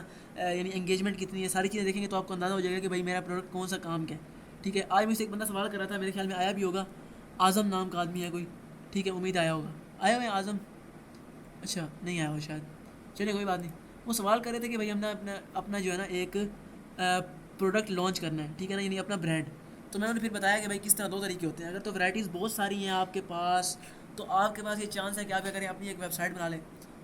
यानी एंगेजमेंट कितनी है, सारी चीज़ें देखेंगे तो आपको अंदाज़ा हो जाएगा कि भाई मेरा प्रोडक्ट कौन सा काम का है। ठीक है, आज मुझसे एक बंदा सवाल कर रहा था, मेरे ख्याल में आया भी होगा, आज़म नाम का आदमी है कोई, ठीक है, उम्मीद आया होगा, आया हुआ है आज़म, अच्छा नहीं आया हो शायद, चलिए कोई बात नहीं। वो सवाल कर रहे थे कि भाई हमने अपना अपना जो है ना एक प्रोडक्ट लॉन्च करना है, ठीक है ना, यानी अपना ब्रांड। तो मैंने उन्हें फिर बताया कि भाई किस तरह दो तरीके होते हैं। अगर तो वैराइटीज़ बहुत सारी हैं आपके पास, तो आपके पास ये चांस है कि आप क्या करें, अपनी एक वेबसाइट बना लें,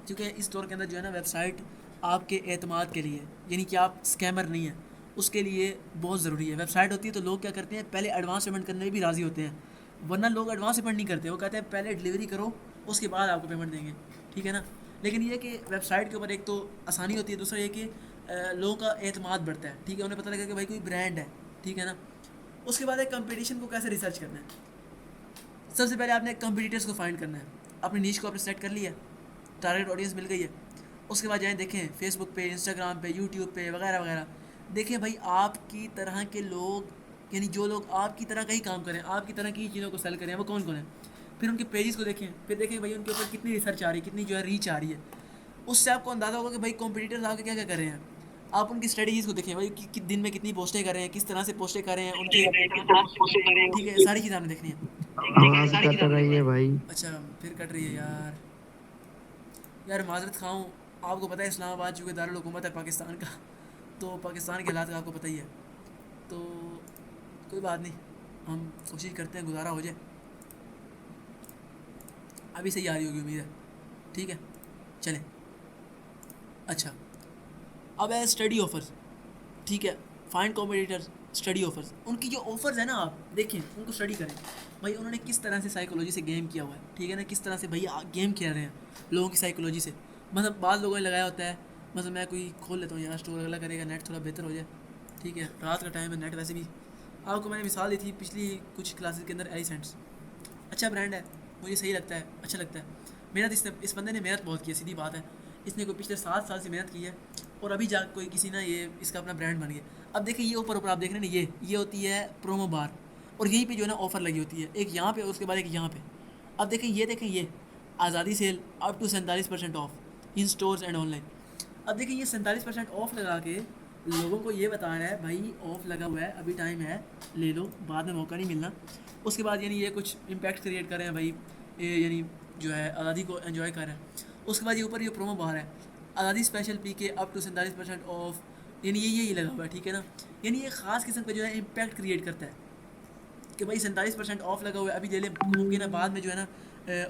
क्योंकि इस दौर के अंदर जो है ना वेबसाइट आपके एतमाद के लिए, यानी कि आप स्कैमर नहीं है, उसके लिए बहुत ज़रूरी है। वेबसाइट होती है तो लोग क्या करते हैं, पहले एडवांस पेमेंट करने में भी राज़ी होते हैं, वरना लोग एडवांस पेमेंट नहीं करते, वो कहते हैं पहले डिलीवरी करो उसके बाद आपको पेमेंट देंगे, ठीक है ना। लेकिन ये कि वेबसाइट के ऊपर एक तो आसानी होती है, दूसरा ये कि लोगों का एतमाद बढ़ता है, ठीक है, उन्हें पता लगा कि भाई कोई ब्रांड है, ठीक है ना। उसके बाद एक कंपटीशन को कैसे रिसर्च करना है, सबसे पहले आपने कंपटीटर्स को फाइंड करना है, अपनी नीश को आपने सेट कर लिया, टारगेट ऑडियंस मिल गई है। उसके बाद जाएँ देखें फेसबुक पे, इंस्टाग्राम पे, यूट्यूब पे वगैरह वगैरह, देखें भाई आपकी तरह के लोग, यानी जो लोग आपकी तरह का ही काम करें, आपकी तरह की चीज़ों को सेल करें, वो कौन कौन है। फिर उनके पेजेस को देखें, फिर देखें भाई उनके ऊपर कितनी रिसर्च आ रही है, कितनी जो है रीच आ रही है, उससे आपको अंदाज़ा होगा कि भाई कॉम्पिटिटर्स आगे क्या क्या कर रहे हैं। आप उनकी स्ट्रेटजीज़ को देखें भाई कि दिन में कितनी पोस्टें कर रहे हैं, किस तरह से पोस्टें कर रहे हैं उनके, ठीक है, सारी चीज़ें आपने देखनी है। आवाज कट रही है भाई। अच्छा फिर कट रही है यार, यार माजरत खाऊँ, आपको पता है इस्लामाबाद चूँकि दारुल हुकूमत है पाकिस्तान का, तो पाकिस्तान के हालात का आपको पता ही है, तो कोई बात नहीं, हम कोशिश करते हैं गुजारा हो जाए। अभी सही आ रही होगी उम्मीद है, ठीक है, चलें। अच्छा अब है स्टडी ऑफर्स, ठीक है, फाइंड कॉम्पिटिटर्स, स्टडी ऑफर्स, उनकी जो ऑफर्स है ना आप देखें, उनको स्टडी करें भाई उन्होंने किस तरह से साइकोलॉजी से गेम किया हुआ है, ठीक है ना, किस तरह से भाई गेम खेल रहे हैं लोगों की साइकोलॉजी से। मतलब बाद लोगों ने लगाया होता है, मतलब मैं कोई खोल लेता हूँ यहाँ स्टोर अगला करेगा, नेट थोड़ा बेहतर हो जाए, ठीक है, रात का टाइम है, नेट वैसे भी, आपको मैंने मिसाल दी थी पिछली कुछ क्लासेस के अंदर, एलिसेंट्स अच्छा ब्रांड है, मुझे सही लगता है, अच्छा लगता है। मेहनत इस बंदे ने मेहनत बहुत की है, सीधी बात है, इसने कोई पिछले 7 साल से मेहनत की है और अभी जा कोई किसी ना ये इसका अपना ब्रांड बन गया। अब देखिए ये ऊपर ऊपर आप देख रहे हैं ना, ये होती है प्रोमो बार, और यहीं पे जो है ना ऑफ़र लगी होती है, एक यहाँ पे और उसके बाद एक यहाँ पे। अब देखें ये आज़ादी sale up to 47% off in stores and online. अब देखिए ये 47% ऑफ लगा के लोगों को ये बता रहा है भाई ऑफ लगा हुआ है, अभी टाइम है, ले लो, बाद में मौका नहीं मिलना। उसके बाद यानी ये कुछ इम्पैक्ट क्रिएट कर रहे हैं भाई, यानी जो है आज़ादी को एंजॉय कर रहे हैं। उसके बाद ये ऊपर ये प्रोमो बाहर है, आज़ादी स्पेशल पी के अप टू 47% ऑफ, यानी ये लगा हुआ है, ठीक है ना। यानी ये ख़ास किस्म का जो है इम्पैक्ट क्रिएट करता है कि भाई 47% ऑफ लगा हुआ है, अभी ले लें, मुमकिन है बाद में जो है ना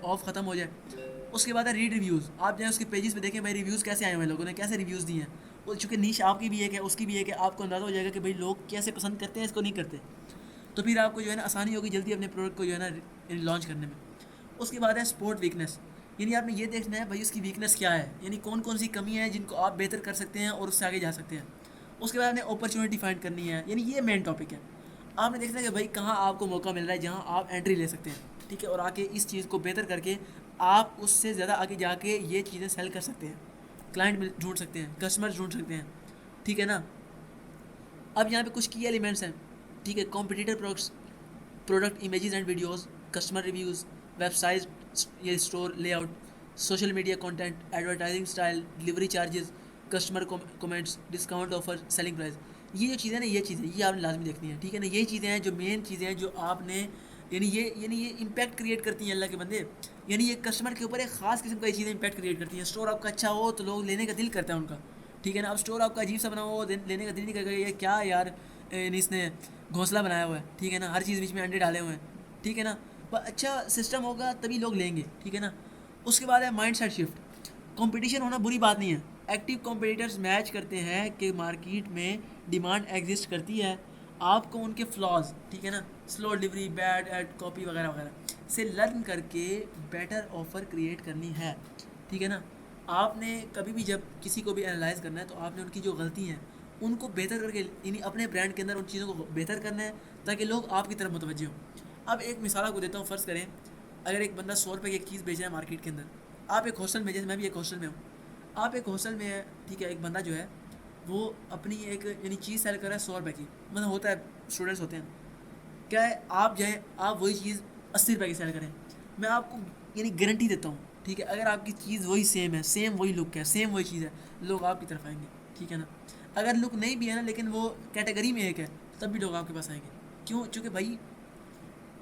ऑफ ख़त्म हो जाए। उसके बाद है रीड रिव्यूज़, आप जाए उसके पेजेस पे देखें भाई रिव्यूज़ कैसे आए हुए हैं, लोगों ने कैसे रिव्यूज़ दिए हैं। और चूँकि नीश आपकी भी है कि उसकी भी है कि आपको अंदाज़ा हो जाएगा कि भाई लोग कैसे पसंद करते हैं, इसको नहीं करते, तो फिर आपको जो है ना आसानी होगी जल्दी अपने प्रोडक्ट को जो है ना लॉन्च करने में। उसके बाद है स्पोर्ट वीकनेस, यानी आपने ये देखना है भाई उसकी वीकनेस क्या है, यानी कौन कौन सी कमी है जिनको आप बेहतर कर सकते हैं और उससे आगे जा सकते हैं। उसके बाद आपने अपॉर्चुनिटी फाइंड करनी है, यानी ये मेन टॉपिक है। आपने देखना है कि भाई कहाँ आपको मौका मिल रहा है जहाँ आप एंट्री ले सकते हैं, ठीक है, और आके इस चीज़ को बेहतर करके आप उससे ज़्यादा आगे जाके ये चीज़ें सेल कर सकते हैं, क्लाइंट ढूंढ सकते हैं, कस्टमर ढूंढ सकते हैं, ठीक है ना। अब यहाँ पे कुछ की एलिमेंट्स हैं, ठीक है, competitor product images and videos, customer reviews, website, ये store layout, social media content, advertising style, delivery charges, customer comments, discount offer, selling price. ये जो चीज़ें ना, ये चीज़ें ये आपने लाजमी देखनी है, ठीक है ना। ये चीज़ें हैं जो मेन चीज़ें हैं जो आपने यानी ये इम्पैक्ट क्रिएट करती हैं अल्लाह के बंदे, यानी ये कस्टमर के ऊपर एक ख़ास किस्म की चीज़ें इम्पैक्ट क्रिएट करती हैं। स्टोर आपका अच्छा हो तो लोग लेने का दिल करता है उनका, ठीक है ना। अब स्टोर आपका अजीब सा बना हो, लेने का दिल नहीं करेगा, ये क्या यार इसने घोंसला बनाया हुआ है, ठीक है ना, हर चीज़ बीच में अंडे डाले हुए हैं, ठीक है ना। पर अच्छा सिस्टम होगा तभी लोग लेंगे, ठीक है ना। उसके बाद है माइंड सेट शिफ्ट, कंपटीशन होना बुरी बात नहीं है, एक्टिव कॉम्पिटिटर्स मैच करते हैं कि मार्केट में डिमांड एग्जिस्ट करती है, आपको उनके फ्लॉज, ठीक है ना, slow delivery, bad ad copy वगैरह वगैरह से लर्न करके बेटर ऑफ़र क्रिएट करनी है, ठीक है ना। आपने कभी भी जब किसी को भी एनालाइज करना है तो आपने उनकी जो गलती हैं उनको बेहतर करके यानी अपने ब्रांड के अंदर उन चीज़ों को बेहतर करना है ताकि लोग आपकी तरफ मुतवज्जे हों। अब एक मिसाल आपको देता हूँ, फ़र्ज़ करें अगर एक बंदा 100 रुपये की एक चीज़ बेच रहा है मार्केट के अंदर, आप एक हॉस्टल में, जैसे मैं भी एक हॉस्टल में हूँ, आप एक हॉस्टल में है, ठीक है, एक बंदा जो है वो अपनी एक यानी चीज़ सेल कर रहा है 100 रुपये की, मतलब होता है स्टूडेंट्स होते हैं, क्या है, आप जाए आप वही चीज़ 80 रुपये की सेल करें, मैं आपको यानी गारंटी देता हूँ, ठीक है, अगर आपकी चीज़ वही सेम है, सेम वही लुक है, सेम वही चीज़ है, लोग आपकी तरफ आएंगे, ठीक है ना। अगर लुक नहीं भी है ना, लेकिन वो कैटेगरी में एक है, तब भी लोग आपके पास आएंगे। क्यों? क्योंकि भाई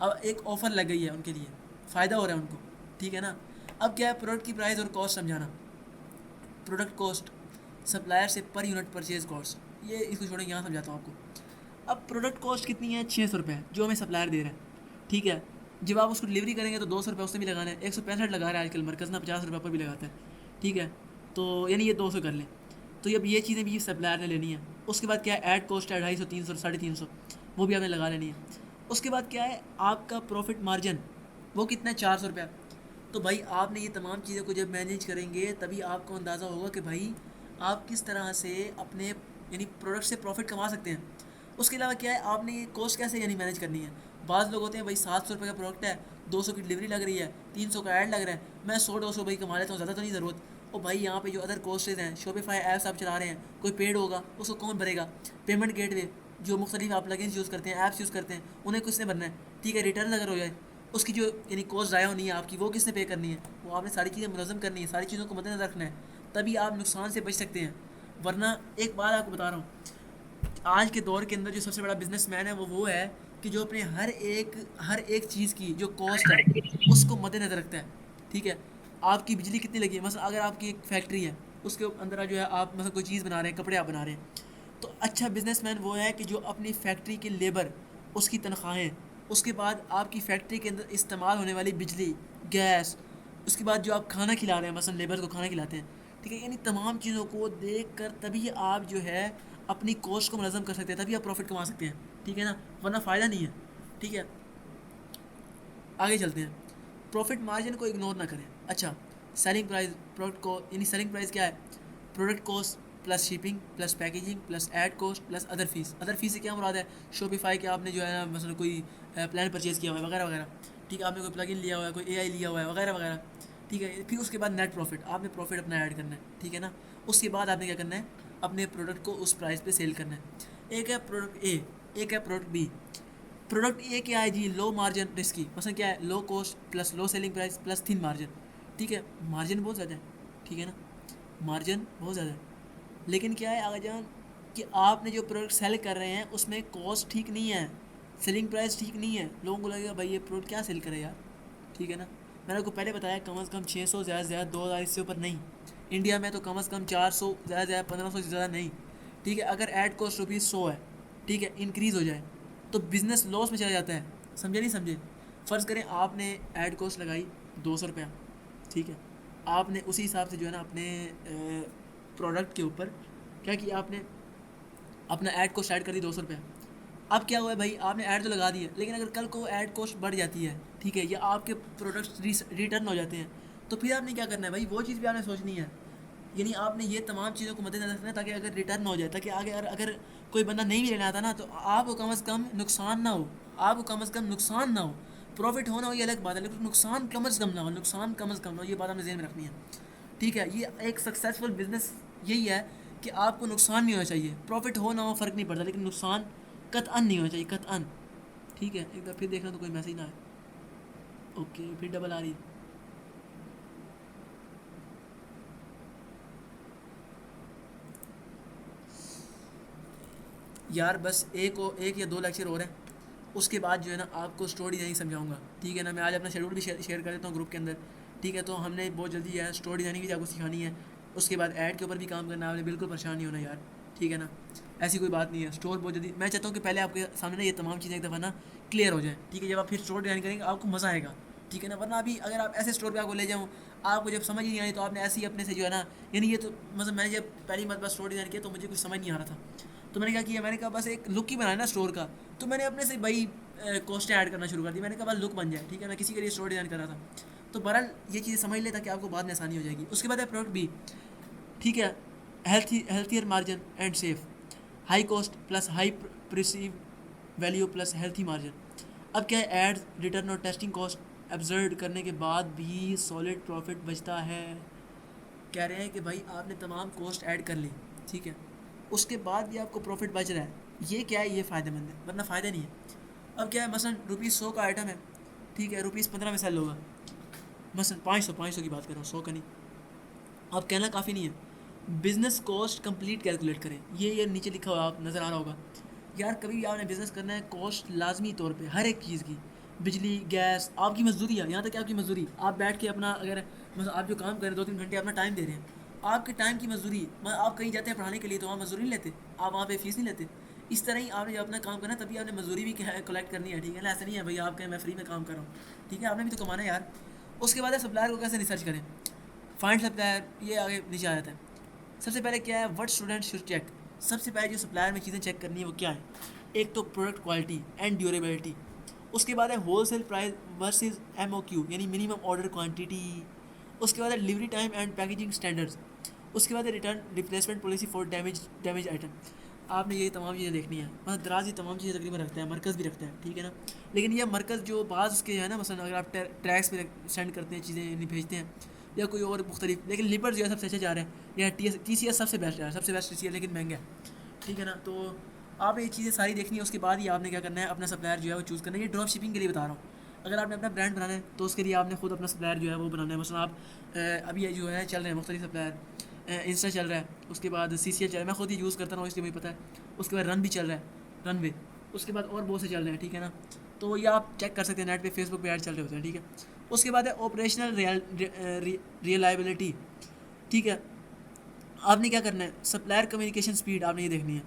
अब एक ऑफ़र लग गई है उनके लिए, फ़ायदा हो रहा है उनको, ठीक है ना। अब क्या है, प्रोडक्ट की प्राइस और कॉस्ट समझाना। प्रोडक्ट कॉस्ट सप्लायर से पर यूनिट परचेज कॉस्ट, ये इसको छोड़ें, यहाँ समझाता हूँ आपको। अब प्रोडक्ट कॉस्ट कितनी है? 600 रुपये जो हमें सप्लायर दे रहा है, ठीक है। जब आप उसको डिलीवरी करेंगे तो 200 रुपये उससे भी लगाना है, 165 लगा रहा है आजकल मरकज़ ना, 50 रुपये पर भी लगाता है, ठीक है। तो यानी ये 200 कर लें। तो अब ये चीज़ें भी सप्लायर ने लेनी है। उसके बाद क्या है, ऐड कॉस्ट है 250, 300, 350, वो भी आपने लगा लेनी है। उसके बाद क्या है, आपका प्रॉफिट मार्जिन, वो कितना है? 400 रुपया। तो भाई आपने ये तमाम चीज़ों को जब मैनेज करेंगे तभी आपको अंदाज़ा होगा कि भाई आप किस तरह से अपने यानी प्रोडक्ट से प्रॉफिट कमा सकते हैं। उसके अलावा क्या है, आपने ये कॉस्ट कैसे यानी मैनेज करनी है। बाज़ लोग होते हैं भाई 700 रुपये का प्रोडक्ट है, 200 की डिलीवरी लग रही है, 300 का ऐड लग रहा है, मैं 100-200 भाई कमा लेता हूँ, ज़्यादा तो नहीं ज़रूरत। और भाई यहाँ पे जो अदर कॉस्टेज हैं, शॉपिफाई ऐप्स आप चला रहे हैं, कोई पेड होगा उसको कौन भरेगा? पेमेंट गेटवे जो मुख्तलिफ आप प्लगइन्स यूज़ करते हैं, ऐप्स यूज़ करते हैं, उन्हें किसने भरना है, ठीक है। रिटर्न अगर हो जाए, उसकी जो यानी कॉस्ट ज़ाया होनी है आपकी, वो किसने पे करनी है? वो आपने सारी चीज़ें मुनज़्ज़म करनी है, सारी चीज़ों को मद्देनज़र रखना है, तभी आप नुकसान से बच सकते हैं। वरना एक बात आपको बता रहा हूँ, आज के दौर के अंदर जो सबसे बड़ा बिजनेसमैन है वो है कि जो अपने हर एक चीज़ की जो कॉस्ट है उसको मद्देनज़र रखता है, ठीक है। आपकी बिजली कितनी लगी है, मतलब अगर आपकी एक फैक्ट्री है, उसके अंदर जो है आप मतलब कोई चीज़ बना रहे हैं, कपड़े आप बना रहे हैं, तो अच्छा बिजनेसमैन वो है कि जो अपनी फैक्ट्री की लेबर, उसकी तनख्वाहें, उसके बाद आपकी फैक्ट्री के अंदर इस्तेमाल होने वाली बिजली, गैस, उसके बाद जो आप खाना खिला रहे हैं, मसलन लेबर को खाना खिलाते हैं, ठीक है। यानी तमाम चीज़ों को देख कर तभी आप जो है अपनी कॉस्ट को मुनज़्ज़म कर सकते हैं, तभी आप प्रॉफिट कमा सकते हैं, ठीक है ना, वरना फ़ायदा नहीं है, ठीक है। आगे चलते हैं। प्रॉफिट मार्जिन को इग्नोर ना करें। अच्छा, सेलिंग प्राइस, प्रोडक्ट को यानी सेलिंग प्राइस क्या है? Product cost plus shipping plus packaging plus add cost plus other fees. Other fees से क्या मुराद है? शॉपिफाई के आपने जो है ना मतलब कोई प्लान परचेज़ किया हुआ है वगैरह वगैरह, ठीक है, आपने कोई प्लगइन लिया हुआ है, कोई एआई लिया हुआ है वगैरह वगैरह, ठीक है। फिर उसके बाद नेट प्रॉफिट, आपने प्रॉफिट अपना ऐड करना है, ठीक है ना। उसके बाद आपने क्या करना है, अपने प्रोडक्ट को उस प्राइस पे सेल करना है। एक है प्रोडक्ट ए, एक है प्रोडक्ट बी। प्रोडक्ट ए क्या है जी? लो मार्जिन रिस्की, मतलब क्या है, low cost plus low selling price plus thin margin, ठीक है। मार्जिन बहुत ज़्यादा है, ठीक है ना, मार्जिन बहुत ज़्यादा है। लेकिन क्या है आगाजान कि आपने जो प्रोडक्ट सेल कर रहे हैं उसमें कॉस्ट ठीक नहीं है, सेलिंग प्राइस ठीक नहीं है, लोगों को लगेगा भाई ये प्रोडक्ट क्या सेल करे यार, ठीक है ना। मैंने आपको पहले बताया कम से कम 600, ज़्यादा से ज़्यादा 2000, इससे ऊपर नहीं। इंडिया में तो कम से कम 400, ज़्यादा से ज़्यादा 1500 से ज़्यादा नहीं, ठीक है। अगर ऐड कॉस्ट ₹100 है, ठीक है, इंक्रीज़ हो जाए तो बिज़नेस लॉस में चला जाता है, समझे नहीं समझे। फ़र्ज़ करें आपने ऐड कॉस्ट लगाई 200 रुपया, ठीक है, आपने उसी हिसाब से जो है ना अपने प्रोडक्ट के ऊपर क्या किया, आपने अपना ऐड कॉस्ट ऐड कर दी 200 रुपया। अब क्या हुआ है भाई, आपने ऐड तो लगा दी है, लेकिन अगर कल को ऐड कॉस्ट बढ़ जाती है, ठीक है, या आपके प्रोडक्ट्स रिटर्न हो जाते हैं, तो फिर आपने क्या करना है भाई, वो चीज़ भी आपने सोचनी है। यानी आपने ये तमाम चीज़ों को मद्देनजर रखना है ताकि अगर रिटर्न हो जाए, ताकि आगे अगर कोई बंदा नहीं भी लेना आता ना, तो आपको कम अज़ कम नुकसान ना हो, आपको कम अज़ कम नुकसान ना हो। प्रॉफिट होना हो ये अलग बात है, लेकिन नुकसान कम अज़ कम ना हो, नुकसान कम अज़ कम ना हो, ये बात हमें ज़हन में रखनी है, ठीक है। ये एक सक्सेसफुल बिजनेस यही है कि आपको नुकसान नहीं होना चाहिए, प्रॉफिट हो ना हो फ़र्क नहीं पड़ता, लेकिन नुकसान कतअन नहीं होना चाहिए, कतअन, ठीक है। एक बार फिर देखना तो कोई मैसेज ना आए, ओके, फिर डबल आ रही है। यार बस एक या दो लेक्चर और हैं, उसके बाद जो है ना आपको स्टोरी डिज़ाइनिंग समझाऊंगा, ठीक है ना। मैं आज अपना शेड्यूल भी शेयर कर देता हूँ ग्रुप के अंदर, ठीक है। तो हमने बहुत जल्दी जो है स्टोरी डिज़ाइनिंग भी आपको सिखानी है, उसके बाद ऐड के ऊपर भी काम करना है, आपने बिल्कुल परेशान नहीं होना यार, ठीक है ना। ऐसी कोई बात नहीं है, स्टोर बहुत जल्दी, मैं चाहता हूँ कि पहले आपके सामने ना ये तमाम चीज़ें एक दफ़ा ना क्लियर हो जाए, ठीक है। जब आप फिर स्टोर डिज़ाइन करेंगे आपको मज़ा आएगा, ठीक है ना। वरना अभी अगर आप ऐसे स्टोर पे आपको ले जाऊँ, आपको जब समझ ही नहीं आई तो आपने ऐसे ही अपने से जो है ना, यानी ये तो मतलब मैंने जब पहली मरतबा स्टोर डिज़ाइन किया तो मुझे कुछ समझ नहीं आ रहा था, तो मैंने क्या किया, मैंने कहा बस एक लुक ही बनाया ना स्टोर का, तो मैंने अपने से भाई कॉस्टें ऐड करना शुरू कर दी। मैंने कहा बस लुक बन जाए, ठीक है, मैं किसी के लिए स्टोर डिज़ाइन कर रहा था। तो बहरहाल ये चीज़ें समझ ले ताकि आपको बाद में आसानी हो जाएगी। उसके बाद है प्रोडक्ट बी, ठीक है, healthier margin and safe, high cost plus high perceive value plus healthy margin. अब क्या है, एड्स, रिटर्न और टेस्टिंग कॉस्ट एब्जर्व करने के बाद भी सॉलिड प्रॉफिट बचता है। कह रहे हैं कि भाई आपने तमाम कॉस्ट ऐड कर ली, ठीक है, उसके बाद भी आपको प्रॉफिट बच रहा है, ये क्या है, ये फ़ायदेमंद है, वरना फ़ायदा नहीं है। अब क्या है, मसलन ₹100 का आइटम है, ठीक है, ₹15 में सेल होगा, मसलन 500 की बात कर रहा हूँ, 100 का नहीं। अब कहना काफ़ी नहीं है, बिज़नेस कॉस्ट कंप्लीट कैलकुलेट करें, ये नीचे लिखा हुआ आप नज़र आ रहा होगा यार। कभी भी आपने बिज़नेस करना है, कॉस्ट लाजमी तौर पे हर एक चीज़ की, बिजली, गैस, आपकी मजदूरी है, यहाँ तक कि आपकी मजदूरी, आप बैठ के अपना अगर मतलब आप जो काम कर रहे हैं 2-3 घंटे अपना टाइम दे रहे हैं, आपके टाइम की मजदूरी, आप कहीं जाते हैं पढ़ाने के लिए तो वहाँ मजदूरी नहीं लेते, आप वहाँ पे फीस नहीं लेते। इस तरह ही आपने जब अपना काम करना है तभी आपने मजदूरी भी कलेक्ट करनी है, ठीक है ना। ऐसा नहीं है भाई आप कहें मैं फ्री में काम कर रहा हूँ, ठीक है, आपने भी तो कमाना है यार। उसके बाद सप्लायर को कैसे रिसर्च करें, फाइंड सप्लायर, ये आगे नीचे आ जाता है। सबसे पहले क्या है, व्हाट स्टूडेंट शुड चेक, सबसे पहले जो सप्लायर में चीज़ें चेक करनी है वो क्या है, एक तो प्रोडक्ट क्वालिटी एंड ड्यूरेबिलिटी, उसके बाद है होलसेल प्राइस वर्सेस MOQ यानी मिनिमम ऑर्डर क्वांटिटी, उसके बाद है delivery time and packaging standards, उसके बाद है return replacement policy for damage item. आपने ये तमाम चीज़ें देखनी है, मतलब दराज ये तमाम चीज़ें तकरीबन रखता है, मरकज़ भी रखता है, ठीक है ना। लेकिन ये मरकज़ जो बाज़ उसके है ना, मसलन अगर आप ट्रैक्स पे सेंड करते हैं चीज़ें नहीं भेजते हैं या कोई और मुख्तलिफ, लेकिन लिपर जो है सबसे अच्छा जा रहा है, या TCS सबसे बेस्ट है, सबसे बेस्ट TCS लेकिन महंगा है, ठीक है ना। तो आपने ये चीज़ें सारी देखनी है, उसके बाद ही आपने क्या करना है, अपना सप्लायर जो है वो चूज़ करना है। ये ड्रॉप शिपिंग के लिए बता रहा हूँ, अगर आपने अपना ब्रांड बनाना है तो उसके लिए आपने खुद अपना सप्लायर जो है वो बनाना है। मसलन आप अभी ये जो है चल रहे हैं मुख्तलिफ सप्लायर, इंस्टा चल रहा है, उसके बाद CCL चल रहा है, मैं खुद ही यूज़ करता हूँ इसलिए मुझे पता है, उसके बाद रन भी चल रहा है, रनवे, उसके बाद और बहुत से चल रहे हैं, ठीक है ना। तो ये आप चेक कर सकते हैं नेट पे, फेसबुक पे ऐड चल रहे होते हैं, ठीक है। उसके बाद है ऑपरेशनल रियलाइबिलिटी, ठीक है, आपने क्या करना है, सप्लायर कम्युनिकेशन स्पीड आपने ये देखनी है।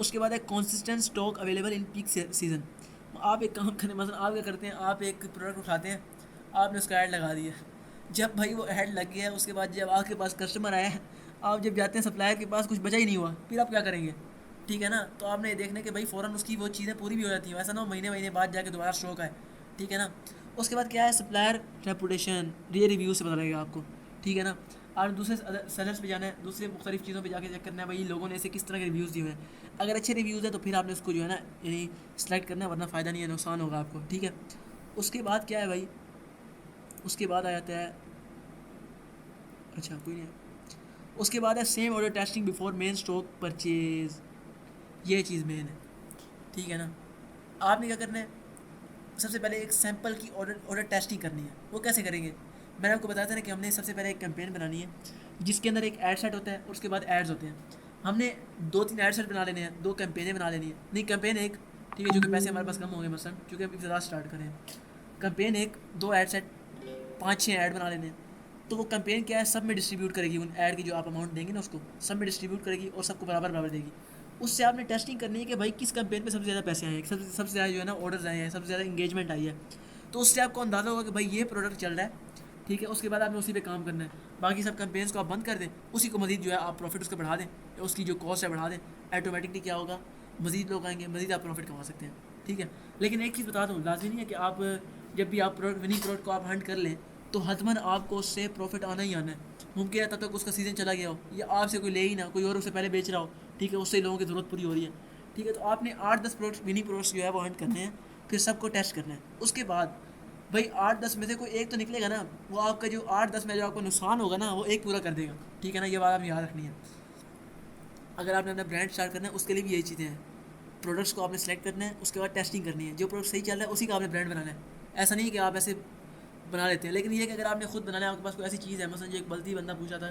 उसके बाद है consistent stock available in peak season. आप एक काम करें, मतलब आप क्या करते हैं, आप एक प्रोडक्ट उठाते हैं, आपने उसका ऐड लगा दिया, जब भाई वो ऐड लग गया है उसके बाद जब आपके पास कस्टमर आया है, आप जब जाते हैं सप्लायर के पास कुछ बचा ही नहीं हुआ, फिर आप क्या करेंगे, ठीक है ना। तो आपने ये देखना कि भाई फ़ौरन उसकी वो चीज़ें पूरी भी हो जाती हैं, ऐसा ना हो महीने बाद जाके दोबारा स्टॉक आए, ठीक है ना। उसके बाद क्या है, सप्लायर रेपुटेशन, ये रिव्यू से पता लगेगा आपको, ठीक है ना। और दूसरे सेलर्स पे जाना है, दूसरे मुख्तलिफ चीज़ों पे जाके चेक करना है भाई लोगों ने ऐसे किस तरह के रिव्यूज़ दिए हुए हैं। अगर अच्छे रिव्यूज़ हैं तो फिर आपने उसको जो है ना यानी सेलेक्ट करना है, वरना फ़ायदा नहीं है, नुकसान होगा आपको, ठीक है। उसके बाद क्या है भाई, उसके बाद आ जाता है, अच्छा कोई नहीं है, उसके बाद है same order testing before main stock purchase, ये चीज़ मेन है, ठीक है ना। आपने क्या करना है, सबसे पहले एक सैंपल की ऑर्डर टेस्टिंग करनी है। वो कैसे करेंगे, मैंने आपको बताया था ना कि हमने सबसे पहले एक कैंपेन बनानी है जिसके अंदर एक ऐड सेट होता है और उसके बाद एड्स होते हैं। हमने 2-3 ऐड सेट बना लेने हैं, 2 कैंपेनें बना लेनी है, नहीं कैंपेन एक, ठीक है, जो कि पैसे हमारे पास कम होंगे मसलन क्योंकि हम इब्तदा स्टार्ट करें। कैंपेन एक, 2 ऐड सेट, 5-6 ऐड बना लेने हैं। तो वो कैंपेन क्या है, सब में डिस्ट्रीब्यूट करेगी, उन ऐड की जो आप अमाउंट देंगे ना उसको सब में डिस्ट्रीब्यूट करेगी और सबको बराबर देगी। उससे आपने टेस्टिंग करनी है कि भाई किस कैंपेन पे सबसे ज़्यादा पैसे आए हैं, सबसे ज़्यादा जो है ना ऑर्डर्स आए हैं, सबसे ज़्यादा इंगेजमेंट आई है। तो उससे आपको अंदाज़ा होगा कि भाई ये प्रोडक्ट चल रहा है, ठीक है। उसके बाद आपने उसी पे काम करना है, बाकी सब कैंपेन्स को आप बंद कर दें, उसी को मज़ीद जो है आप प्रॉफिट उसका बढ़ा दें, उसकी जो कॉस्ट है बढ़ा दें, ऑटोमेटिकली क्या होगा, मज़ीद लोग आएंगे, मज़ीद आप प्रॉफिट कमा सकते हैं, ठीक है। लेकिन एक चीज़ बता दूँ, लाजमी नहीं है कि आप जब भी आप विनिंग प्रोडक्ट को आप हंट कर लें तो हतमन आपको उससे प्रॉफिट आना ही आना है। मुमकिन है तब तक उसका सीज़न चला गया हो या आपसे कोई ले ही ना, कोई और उससे पहले बेच रहा हो, ठीक है, उससे लोगों की ज़रूरत पूरी हो रही है, ठीक है। तो आपने 8-10 प्रोडक्ट विनिंग प्रोडक्ट्स जो है वो हंट करने हैं, फिर सबको टेस्ट करना है। उसके बाद भाई 8-10 में से कोई एक तो निकलेगा ना, वो आपका जो 8-10 में जो आपको नुकसान होगा ना वो एक पूरा कर देगा, ठीक है ना। ये बात आप याद रखनी है। अगर आपने अपना ब्रांड स्टार्ट करना है उसके लिए भी यही चीज़ें हैं, प्रोडक्ट्स को आपने सेलेक्ट करना है, उसके बाद टेस्टिंग करनी है, जो प्रोडक्ट सही चल रहा है उसी का आपने ब्रांड बनाना है। ऐसा नहीं कि आप ऐसे बना लेते हैं, लेकिन ये कि अगर आपने खुद बनाना है, आपके पास कोई ऐसी चीज़ है, मसलन जो एक बल्दी बंदा पूछा था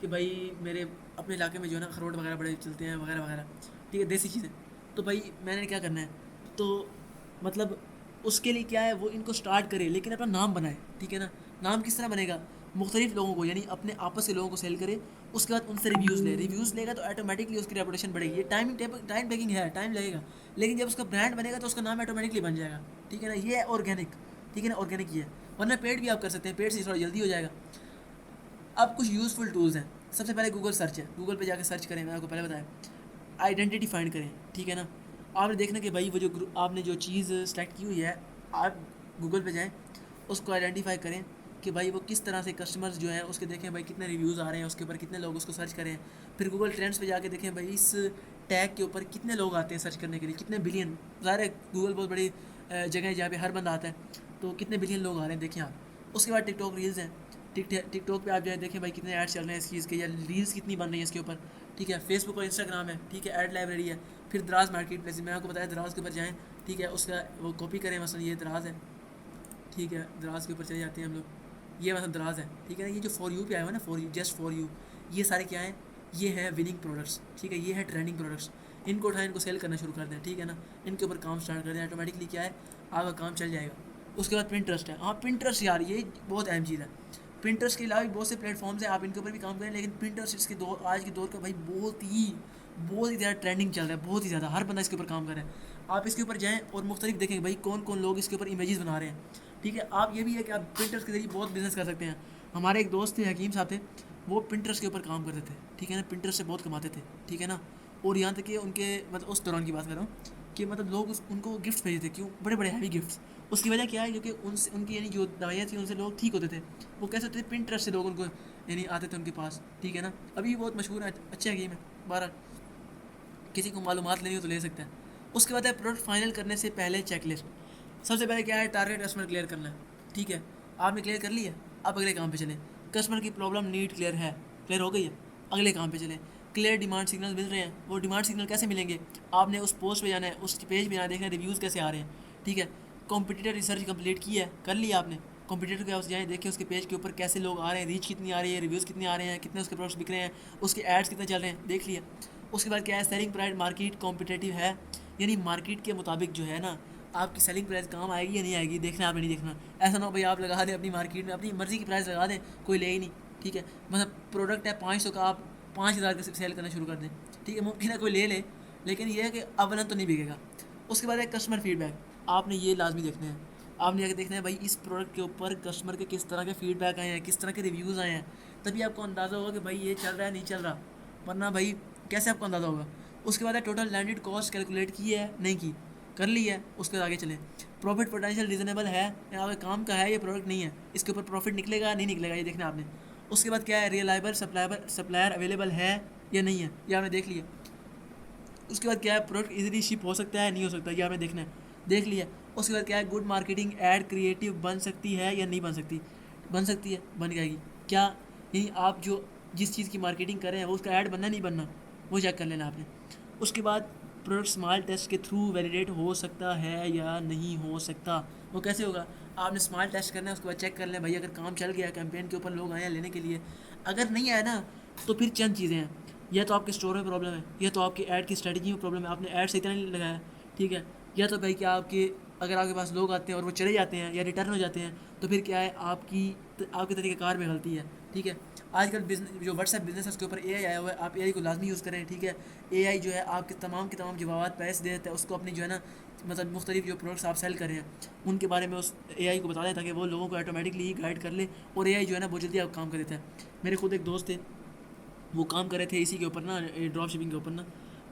कि भाई मेरे अपने इलाके में जो है ना अखरोट वगैरह बड़े चलते हैं वगैरह वगैरह, ठीक है, देसी चीज़ें, तो भाई मैंने क्या करना है, तो मतलब उसके लिए क्या है, वो इनको स्टार्ट करे लेकिन अपना नाम बनाए, ठीक है ना। नाम किस तरह बनेगा, मुख्तलिफ लोगों को यानी अपने आपस के लोगों को सेल करे, उसके बाद उनसे रिव्यूज़ लेगा तो ऑटोमेटिकली उसकी रेपुटेशन बढ़ेगी। ये टाइम टेकिंग है, टाइम लगेगा, लेकिन जब उसका ब्रांड बनेगा तो उसका नाम ऑटोमेटिकली बन जाएगा, ठीक है ना। ये है ऑर्गेनिक, ठीक है ना, ऑर्गेनिक ये है, वरना पेड भी आप कर सकते हैं, पेड से थोड़ा जल्दी हो जाएगा। अब कुछ यूज़फुल टूल्स हैं, सबसे पहले गूगल सर्च है, गूगल पे जाकर सर्च करें, मैंने आपको पहले बताया, आइडेंटिटी फाइंड करें, ठीक है ना। आपने देखना कि भाई वो जो आपने जो चीज़ सेलेक्ट की हुई है, आप गूगल पे जाएं, उसको आइडेंटिफाई करें कि भाई वो किस तरह से कस्टमर्स जो हैं उसके देखें भाई कितने रिव्यूज़ आ रहे हैं, उसके ऊपर कितने लोग उसको सर्च करें। फिर गूगल ट्रेंड्स पे जाके देखें भाई इस टैग के ऊपर कितने लोग आते हैं सर्च करने के लिए, कितने बिलियन, ज़ाहिर है गूगल बहुत बड़ी जगह है जहाँ पे हर बंदा आता है, तो कितने बिलियन लोग आ रहे हैं देखें आप। उसके बाद टिकटॉक रील्स हैं, टिकटॉक पे आप जाए देखें भाई कितने ऐड चल रहे हैं इस चीज़ के, या रील्स कितनी बन रही है इसके ऊपर, ठीक है। फेसबुक और इंस्टाग्राम है, ठीक है, ऐड लाइब्रेरी है। फिर दराज मार्केट प्लेस, मैंने आपको बताया दराज के ऊपर जाएँ, ठीक है, उसका वो कॉपी करें, मसलन ये दराज है, ठीक है, दराज के ऊपर चले जाते हैं हम लोग। ये मतलब दराज है, ठीक है ना। ये जो फॉर यू पे आया हुआ है ना, for you, just for you, ये सारे क्या हैं, ये है विनिंग प्रोडक्ट्स, ठीक है। ये है ट्रेंडिंग प्रोडक्ट्स। इनको उठाएं, इनको सेल करना शुरू कर दें, ठीक है ना। इनके ऊपर काम स्टार्ट कर दें, ऑटोमेटिकली क्या है, आपका काम चल जाएगा। उसके बाद पिंटरेस्ट है। हाँ, पिंटरेस्ट यार ये बहुत अहम चीज़ है। पिंटरेस्ट के अलावा भी बहुत से प्लेटफॉर्म्स हैं, आप इनके ऊपर भी काम करें, लेकिन पिंटरेस्ट इसके दौर, आज के दौर का भाई बहुत ही ज़्यादा ट्रेंडिंग चल रहा है, बहुत ही ज़्यादा। हर बंदा इसके ऊपर काम कर रहा है। आप इसके ऊपर जाएँ और मुख्तलिफ देखें भाई कौन कौन लोग इसके ऊपर इमेजेस बना रहे हैं, ठीक है। आप ये भी है कि आप प्रिंटर्स के जरिए बहुत बिजनेस कर सकते हैं। हमारे एक दोस्त थे, हकीम साहब थे, वो प्रिंटर्स के ऊपर काम करते थे, ठीक है ना। प्रिंटर्स से बहुत कमाते थे, ठीक है ना। और यहाँ तक कि उनके मतलब उस दौरान की बात कर रहा हूँ कि मतलब लोग उनको गिफ्ट भेजते थे, क्यों, बड़े बड़े हैवी गिफ्ट्स। उसकी वजह क्या है, क्योंकि उनसे उनकी यानी जो दवाइयाँ थी उनसे लोग ठीक होते थे। वो कैसे होते थे, प्रिंटर्स से लोग उनको यानी आते थे उनके पास, ठीक है ना। अभी भी बहुत मशहूर है, अच्छा गेम है। बारह किसी को मालूमात लेनी हो तो ले सकता है। उसके बाद है प्रोडक्ट फाइनल करने से पहले चेकलिस्ट। सबसे पहले क्या है, टारगेट कस्टमर क्लियर करना है, ठीक है। आपने क्लियर कर लिया, अब अगले काम पे चलें। कस्टमर की प्रॉब्लम नीड क्लियर है, क्लियर हो गई है, अगले काम पे चलें। क्लियर डिमांड सिग्नल मिल रहे हैं, वो डिमांड सिग्नल कैसे मिलेंगे, आपने उस पोस्ट पे जाना है, उस पेज पे जाना है, देखना रिव्यूज़ कैसे आ रहे हैं, ठीक है। कॉम्पिटिटर रिसर्च कंप्लीट की है, कर लिया आपने। कॉम्पिटिटर के पास जाएँ, देखें उसके पेज के ऊपर कैसे लोग आ रहे हैं, रीच कितनी आ रही है, रिव्यूज़ कितने आ रहे हैं, कितने उसके प्रोडक्ट्स बिक रहे हैं, उसके एड्स कितने चल रहे हैं, देख लिया। उसके बाद क्या है, सेलिंग प्राइस मार्केट कॉम्पिटेटिव है, यानी मार्केट के मुताबिक जो है ना आपकी सेलिंग प्राइस काम आएगी या नहीं आएगी, देखना आपने नहीं देखना। ऐसा ना हो भाई आप लगा दें अपनी मार्केट में, अपनी मर्ज़ी की प्राइस लगा दें, कोई ले ही नहीं, ठीक है। मतलब प्रोडक्ट है 500 का, आप 5000 का सेल करना शुरू कर दें, ठीक है। मुमकिन है कोई ले ले, लेकिन ये है कि अवलन तो नहीं बिकेगा। उसके बाद है कस्टमर फीडबैक, आपने ये लाजमी देखना है। आपने आगे देखना है भाई इस प्रोडक्ट के ऊपर कस्टमर के किस तरह के फीडबैक आए हैं, किस तरह के रिव्यूज़ आए हैं, तभी आपको अंदाज़ा होगा कि भाई ये चल रहा है नहीं चल रहा, वरना भाई कैसे आपको अंदाज़ा होगा। उसके बाद है टोटल लैंडेड कॉस्ट कैलकुलेट की है नहीं की, कर ली है, उसके बाद आगे चलें। प्रॉफिट पोटेंशियल रीजनेबल है, आपके काम का है ये प्रोडक्ट नहीं है, इसके ऊपर प्रॉफिट निकलेगा नहीं निकलेगा, ये देखना आपने। उसके बाद क्या है, रिलायबल सप्लायर अवेलेबल है या नहीं है, ये आपने देख लिया। उसके बाद क्या है, प्रोडक्ट इजीली शिप हो सकता है नहीं हो सकता, ये आपने देखना है, देख लिया। उसके बाद क्या है, गुड मार्केटिंग एड क्रिएटिव बन सकती है या नहीं बन सकती, बन सकती है, बन जाएगी क्या, यानी आप जो जिस चीज़ की मार्केटिंग कर रहे हैं वो उसका ऐड बनना नहीं बनना, वो चेक कर लेना आपने। उसके बाद प्रोडक्ट स्मॉल टेस्ट के थ्रू वैलिडेट हो सकता है या नहीं हो सकता, वो कैसे होगा, आपने स्मॉल टेस्ट करना है, उसके बाद चेक कर लें भाई अगर काम चल गया, कैंपेन के ऊपर लोग आए हैं लेने के लिए। अगर नहीं आया ना तो फिर चंद चीज़ें हैं, या तो आपके स्टोर में प्रॉब्लम है, या तो आपकी ऐड की स्ट्रेटजी में प्रॉब्लम है, आपने ऐड सही तरह नहीं लगाया, ठीक है। या तो भाई क्या आपके अगर आपके पास लोग आते हैं और वो चले जाते हैं या रिटर्न हो जाते हैं, तो फिर क्या है आपके तरीक़ेकार में गलती है, ठीक है। आजकल बिजनेस जो व्हाट्सएप बिजनेस है उसके ऊपर एआई आया हुआ है, आप एआई को लाजमी यूज़ करें, ठीक है। एआई जो है आपके तमाम के तमाम जवाब पैसे दे देता है, उसको अपनी जो है ना मतलब मुख्तलिफ जो प्रोडक्ट्स आप सेल कर रहे हैं उनके बारे में उस एआई को बता दें, ताकि वो लोगों को ऑटोमेटिकली गाइड कर ले, और एआई जो है ना बहुत जल्दी आप काम कर देता है। मेरे खुद एक दोस्त थे, वो काम कर रहे थे इसी के ऊपर ना, ड्रॉप शिपिंग के ऊपर ना,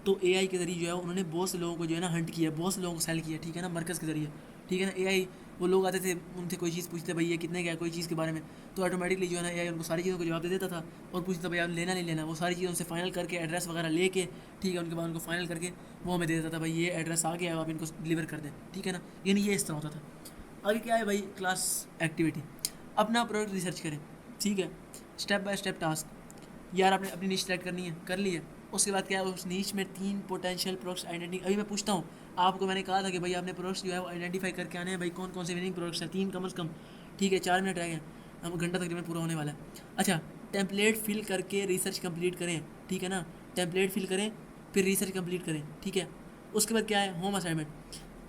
तो एआई के ज़रिए जो है उन्होंने बहुत से लोगों को जो है ना हंट किया, बहुत से लोगों को सेल किया, ठीक है ना, मरकज़ के ज़रिए, ठीक है ना। एआई वो लोग आते थे, उनसे कोई चीज़ पूछते भाई ये कितने का है कोई चीज़ के बारे में, तो ऑटोमेटिकली जो है ना एआई उनको सारी चीज़ों को जवाब दे देता था, और पूछता भाई आप लेना नहीं लेना, वो सारी चीज़ें उनसे फाइनल करके एड्रेस वगैरह लेके, ठीक है, उनके बाद उनको फाइनल करके वो हमें दे देता था भाई ये एड्रेस आ गया, आप इनको डिलीवर कर दें, ठीक है ना। यानी ये इस तरह होता था। आगे क्या है भाई, क्लास एक्टिविटी, अपना प्रोडक्ट रिसर्च करें, ठीक है, स्टेप बाय स्टेप टास्क। यार आपने अपनी नीश सेलेक्ट करनी है, कर ली है। उसके बाद क्या है, उस नीश में 3 पोटेंशियल प्रोडक्ट्स आइडेंटिफाई, अभी मैं पूछता हूँ आपको, मैंने कहा था कि भाई आपने प्रोडक्ट्स जो है वो आइडेंटिफाई करके आने हैं, भाई कौन कौन से विनिंग प्रोडक्ट्स हैं, 3 कम से कम, ठीक है। 4 मिनट रह गए, हम घंटा तकरीबन पूरा होने वाला है। अच्छा, टेम्पलेट फिल करके रिसर्च कंप्लीट करें, ठीक है ना, टेम्पलेट फिल करें फिर रिसर्च कंप्लीट करें, ठीक है। उसके बाद क्या है, होम असाइनमेंट,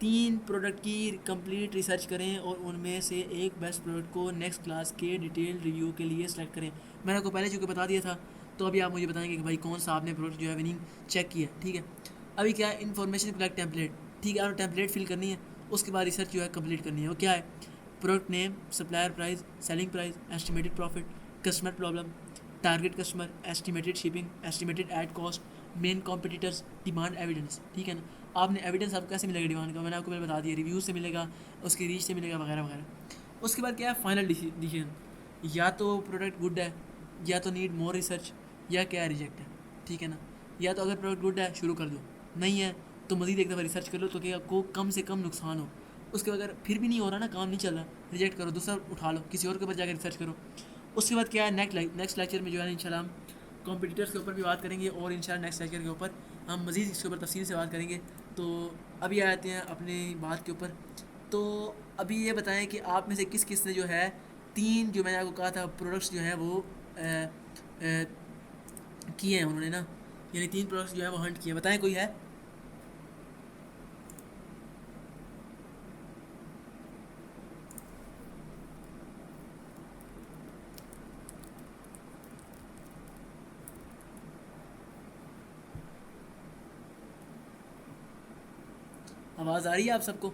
3 प्रोडक्ट की कंप्लीट रिसर्च करें और उनमें से एक बेस्ट प्रोडक्ट को नेक्स्ट क्लास के डिटेल रिव्यू के लिए सेलेक्ट करें। मैंने आपको पहले चूँकि बता दिया था, तो अभी आप मुझे बताएंगे कि भाई कौन सा आपने प्रोडक्ट जो है विनिंग चेक किया, ठीक है। अभी क्या है, इन्फॉर्मेशन कलेक्ट टेम्पलेट, ठीक है, आपने टेम्पलेट फिल करनी है, उसके बाद रिसर्च जो है कंप्लीट करनी है। वो क्या है, product name, supplier price, selling price, estimated profit, customer problem, target customer, estimated shipping, estimated add cost, main competitors, demand evidence, ठीक है ना। आपने एविडेंस आपको कैसे मिलेगा डिमांड का, मैंने आपको पहले बता दिया, रिव्यू से मिलेगा, उसकी रीच से मिलेगा, वगैरह वगैरह। उसके बाद क्या है, फाइनल डिसीजन, या तो प्रोडक्ट गुड है, या तो नीड मोर रिसर्च, या क्या है, रिजेक्ट है, ठीक है ना। या तो अगर प्रोडक्ट गुड है शुरू कर दो, नहीं है तो मज़ीद एक दफ़ा रिसर्च कर लो, तो कि आपको कम से कम नुकसान हो। उसके बाद अगर फिर भी नहीं हो रहा ना, काम नहीं चल रहा, रिजेक्ट करो, दूसरा उठा लो, किसी और के ऊपर जाकर रिसर्च करो। उसके बाद क्या है, नेक्स्ट लेक्चर में जो है इंशाल्लाह हम कॉम्पिटिटर्स के ऊपर भी बात करेंगे, और इंशाल्लाह नेक्स्ट लेक्चर के ऊपर हम मज़ीद इसके ऊपर तफसील से बात करेंगे। तो अभी आते हैं अपनी बात के ऊपर तो अभी ये बताएं कि आप में से किस किस ने जो है 3 जो मैंने आपको कहा था प्रोडक्ट्स जो हैं वो किए हैं उन्होंने ना, यानी 3 प्रोडक्ट्स जो है वो हंट किए हैं। बताएं कोई है? आवाज़ आ रही है आप सबको?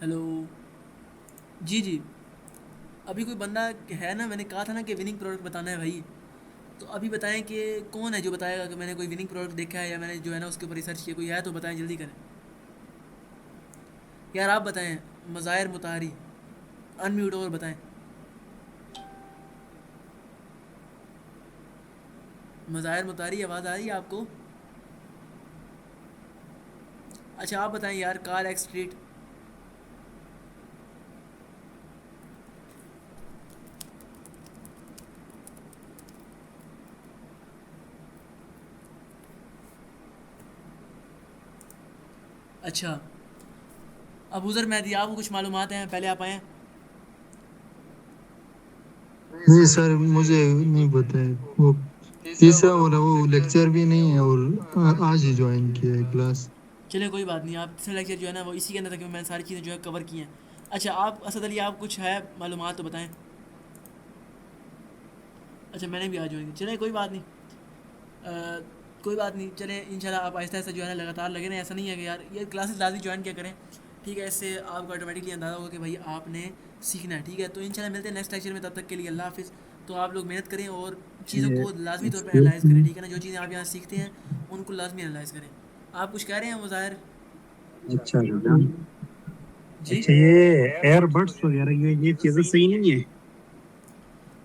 हेलो जी जी। अभी कोई बंदा है ना, मैंने कहा था ना कि विनिंग प्रोडक्ट बताना है भाई। तो अभी बताएं कि कौन है जो बताएगा कि मैंने कोई विनिंग प्रोडक्ट देखा है या मैंने जो है ना उसके ऊपर रिसर्च किया। कोई है तो बताएं, जल्दी करें यार। आप बताएं। मज़ाहिर मुताहरी अनम्यूट और बताएं। मज़ाहिर मुताहरी आवाज़ आ रही है आपको? अच्छा आप बताएं यार। Car x street. अच्छा अब उधर मैं दिया आपको कुछ मालूमात हैं, पहले आप आएँ। नहीं सर, मुझे नहीं पता है वो। तीसरा हो रहा, वो लेक्चर भी नहीं है और आज ही ज्वाइन किया है क्लास। चलिए कोई बात नहीं, आप तीसरा लेक्चर जो है ना वो इसी के अंदर था कि मैंने सारी चीज़ें जो है कवर की हैं। अच्छा आप असद अली, आप कुछ है मालूमात तो बताएं। अच्छा मैंने भी आ ज्वाइन किया, चलिए कोई बात नहीं। कोई बात नहीं, चलें इंशाल्लाह आप आहिस्ता आहिस्ता जो है ना लगातार लगे रहें। ऐसा नहीं है कि यार ये क्लासेस लाजमी ज्वाइन क्या करें, ठीक है? इससे आपको ऑटोमेटिकली अंदाज़ा होगा कि भाई आपने सीखना है, ठीक है? तो इंशाल्लाह मिलते हैं नेक्स्ट लेक्चर में, तब तक के लिए अल्लाह हाफिज़। तो आप लोग मेहनत करें और चीज़ों ये को लाजमी तौर पर एक्सक्यूज एनालाइज़ करें, मी। ठीक है ना? जो चीज़ें आप यहाँ सीखते हैं उनको लाजमी एनालाइज़ करें। आप कुछ कह रहे हैं मुज़ाहिर? अच्छा भैया। जी अच्छा ये एयरबड्स वगैरह ये चीजें सही नहीं है?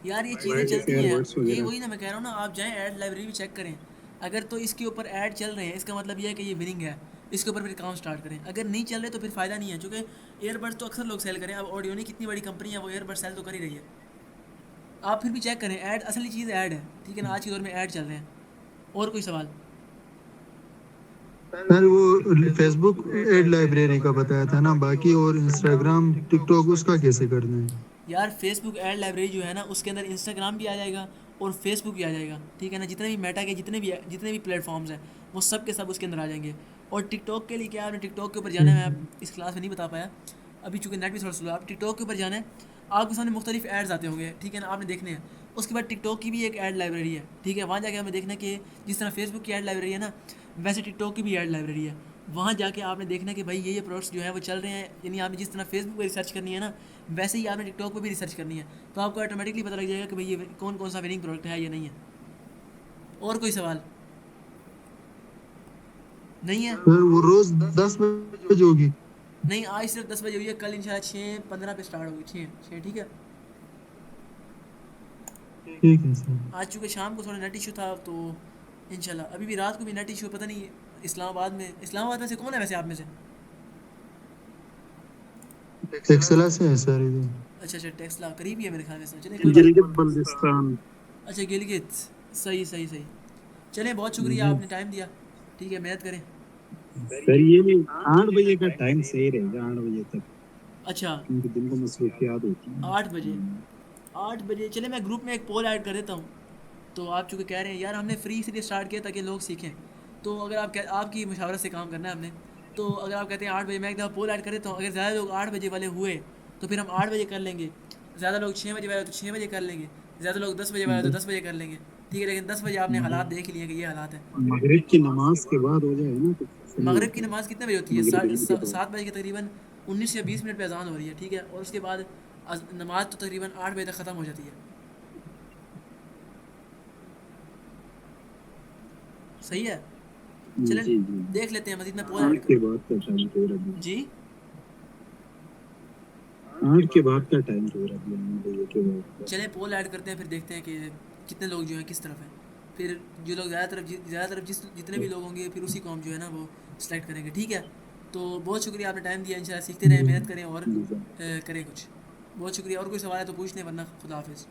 यार ये चीज़ें वायरलेस चलती हैं, एयरबड्स ये वगैरह। वही ना मैं कह रहा हूँ ना, आप जाएं ऐड लाइब्रेरी भी चेक करें। अगर तो इसके ऊपर ऐड चल रहे हैं इसका मतलब ये है कि ये विनिंग है, इसके ऊपर फिर काम स्टार्ट करें। अगर नहीं चल रहे तो फिर फ़ायदा नहीं है, क्योंकि एयरबड्स तो अक्सर लोग सेल करें। अब ऑडियोनी कितनी बड़ी कंपनी है, वो एयरबड्स सेल तो कर ही रही है। आप फिर भी चेक करें, ऐड असली चीज़ ऐड है, ठीक है ना? आज के दौर में ऐड चल रहे हैं। और कोई सवाल? सर वो फेसबुक एड लाइब्रेरी का बताया था ना, बाकी और इंस्टाग्राम टिकटॉक उसका कैसे करना है? यार फेसबुक ऐड लाइब्रेरी जो है ना उसके अंदर इंस्टाग्राम भी आ जाएगा और फेसबुक भी आ जाएगा, ठीक है ना? जितने भी मेटा के जितने भी प्लेटफॉर्म्स हैं वो सब के सब उसके अंदर आ जाएंगे। और टिकटॉक के लिए क्या है, आपने टिकटॉक के ऊपर जाना है। मैं इस क्लास में नहीं बता पाया अभी चूँकि नेट भी थोड़ा स्लो है। आप टिकटॉक के ऊपर जाना है, आपके सामने मुख्तलिफ एड्स आते होंगे, ठीक है ना? आपने देखने हैं। उसके बाद टिकटॉक की भी एक ऐड लाइब्रेरी है, ठीक है? वहाँ जाके हमें देखना है कि जिस तरह फेसबुक की ऐड लाइब्रेरी है ना, वैसे टिकटॉक की भी ऐड लाइब्रेरी है। वहाँ जाके आपने देखना है कि भाई ये प्रोडक्ट्स जो है वो चल रहे हैं, यानी आपने जिस तरह फेसबुक पर रिसर्च करनी है ना, वैसे ही आपने टिकटॉक पर भी रिसर्च करनी है। तो आपको ऑटोमेटिकली पता लग जाएगा कि भाई ये कौन कौन सा विनिंग प्रोडक्ट है या नहीं है। और कोई सवाल नहीं है? सर वो रोज 10 बजे होगी? नहीं, आज सिर्फ 10 बजे हुई है, कल इंशाल्लाह 6:15 पे स्टार्ट होगी। 6 ठीक है। ठीक है सर। आज चूँकि शाम को थोड़ा नेट इशू था तो इंशाल्लाह अभी भी रात को भी नेट इशू, पता नहीं इस्लामाबाद में से कौन है वैसे आप में से? टेक्सला से है सर इधर। अच्छा टेक्सला करीब ही है मेरे ख्याल में से। चलिए कोई बात गिलगित बल्तिस्तान। अच्छा गिलगित, सही सही सही। चलें बहुत शुक्रिया, जी आपने टाइम दिया, ठीक है? मेहनत करें। सर, ये 8 बजे का टाइम सही रहेगा, 8 बजे तक, अच्छा क्योंकि दिन को मसरूफियात होती हैं। 8 बजे, 8 बजे चले मैं ग्रुप में एक पोल ऐड कर देता हूँ। तो आप चूँकि कह रहे हैं यार हमने फ्री इसलिए स्टार्ट किया ताकि लोग सीखें, तो अगर आपकी मुशावरत से काम करना है हमने, तो अगर आप कहते हैं 8 बजे, मैं एक दफ़ा पोल ऐड कर देता हूँ। अगर ज़्यादा लोग 8 बजे वाले हुए तो फिर हम 8 बजे कर लेंगे, ज़्यादा लोग 6 बजे वाले तो 6 बजे कर लेंगे, ज़्यादा लोग 10 बजे वाले तो 10 बजे कर लेंगे, ठीक है? लेकिन 10 बजे आपने हालात देख लिए कि ये हालात है। मगरिब की नमाज के बाद हो जाए ना तो सही मगरिब की होता है। नमाज़ कितने बजे होती है? मगरिब इल्म के बाद। 7 बजे के तकरीबन 19 या 20 मिनट पे अजान हो रही है, ठीक है? और उसके बाद नमाज तो तकरीबन 8 बजे तक ख़त्म हो जाती है। सही है। चलें जी जी। देख लेते हैं, मजीद में पोल 8 ऐड के कर। बाद का टाइम तो रहा है। जी 8 के बाद का टाइम तो रहा है, 9 बजे के बाद का। चलें पोल ऐड करते हैं, फिर देखते हैं कि कितने लोग जो हैं किस तरफ हैं। फिर जो लोग ज़्यादातर जितने भी लोग होंगे फिर उसी को हम जो है ना वो सिलेक्ट करेंगे, ठीक है? तो बहुत शुक्रिया, आपने टाइम दिया। इंशाल्लाह सीखते रहें, मेहनत करें और करें कुछ। बहुत शुक्रिया। और कोई सवाल है तो पूछ लें, वरना खुदा हाफिज़।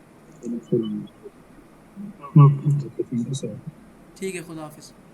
ओके। Thank you sir. ठीक है, खुदा हाफिज़।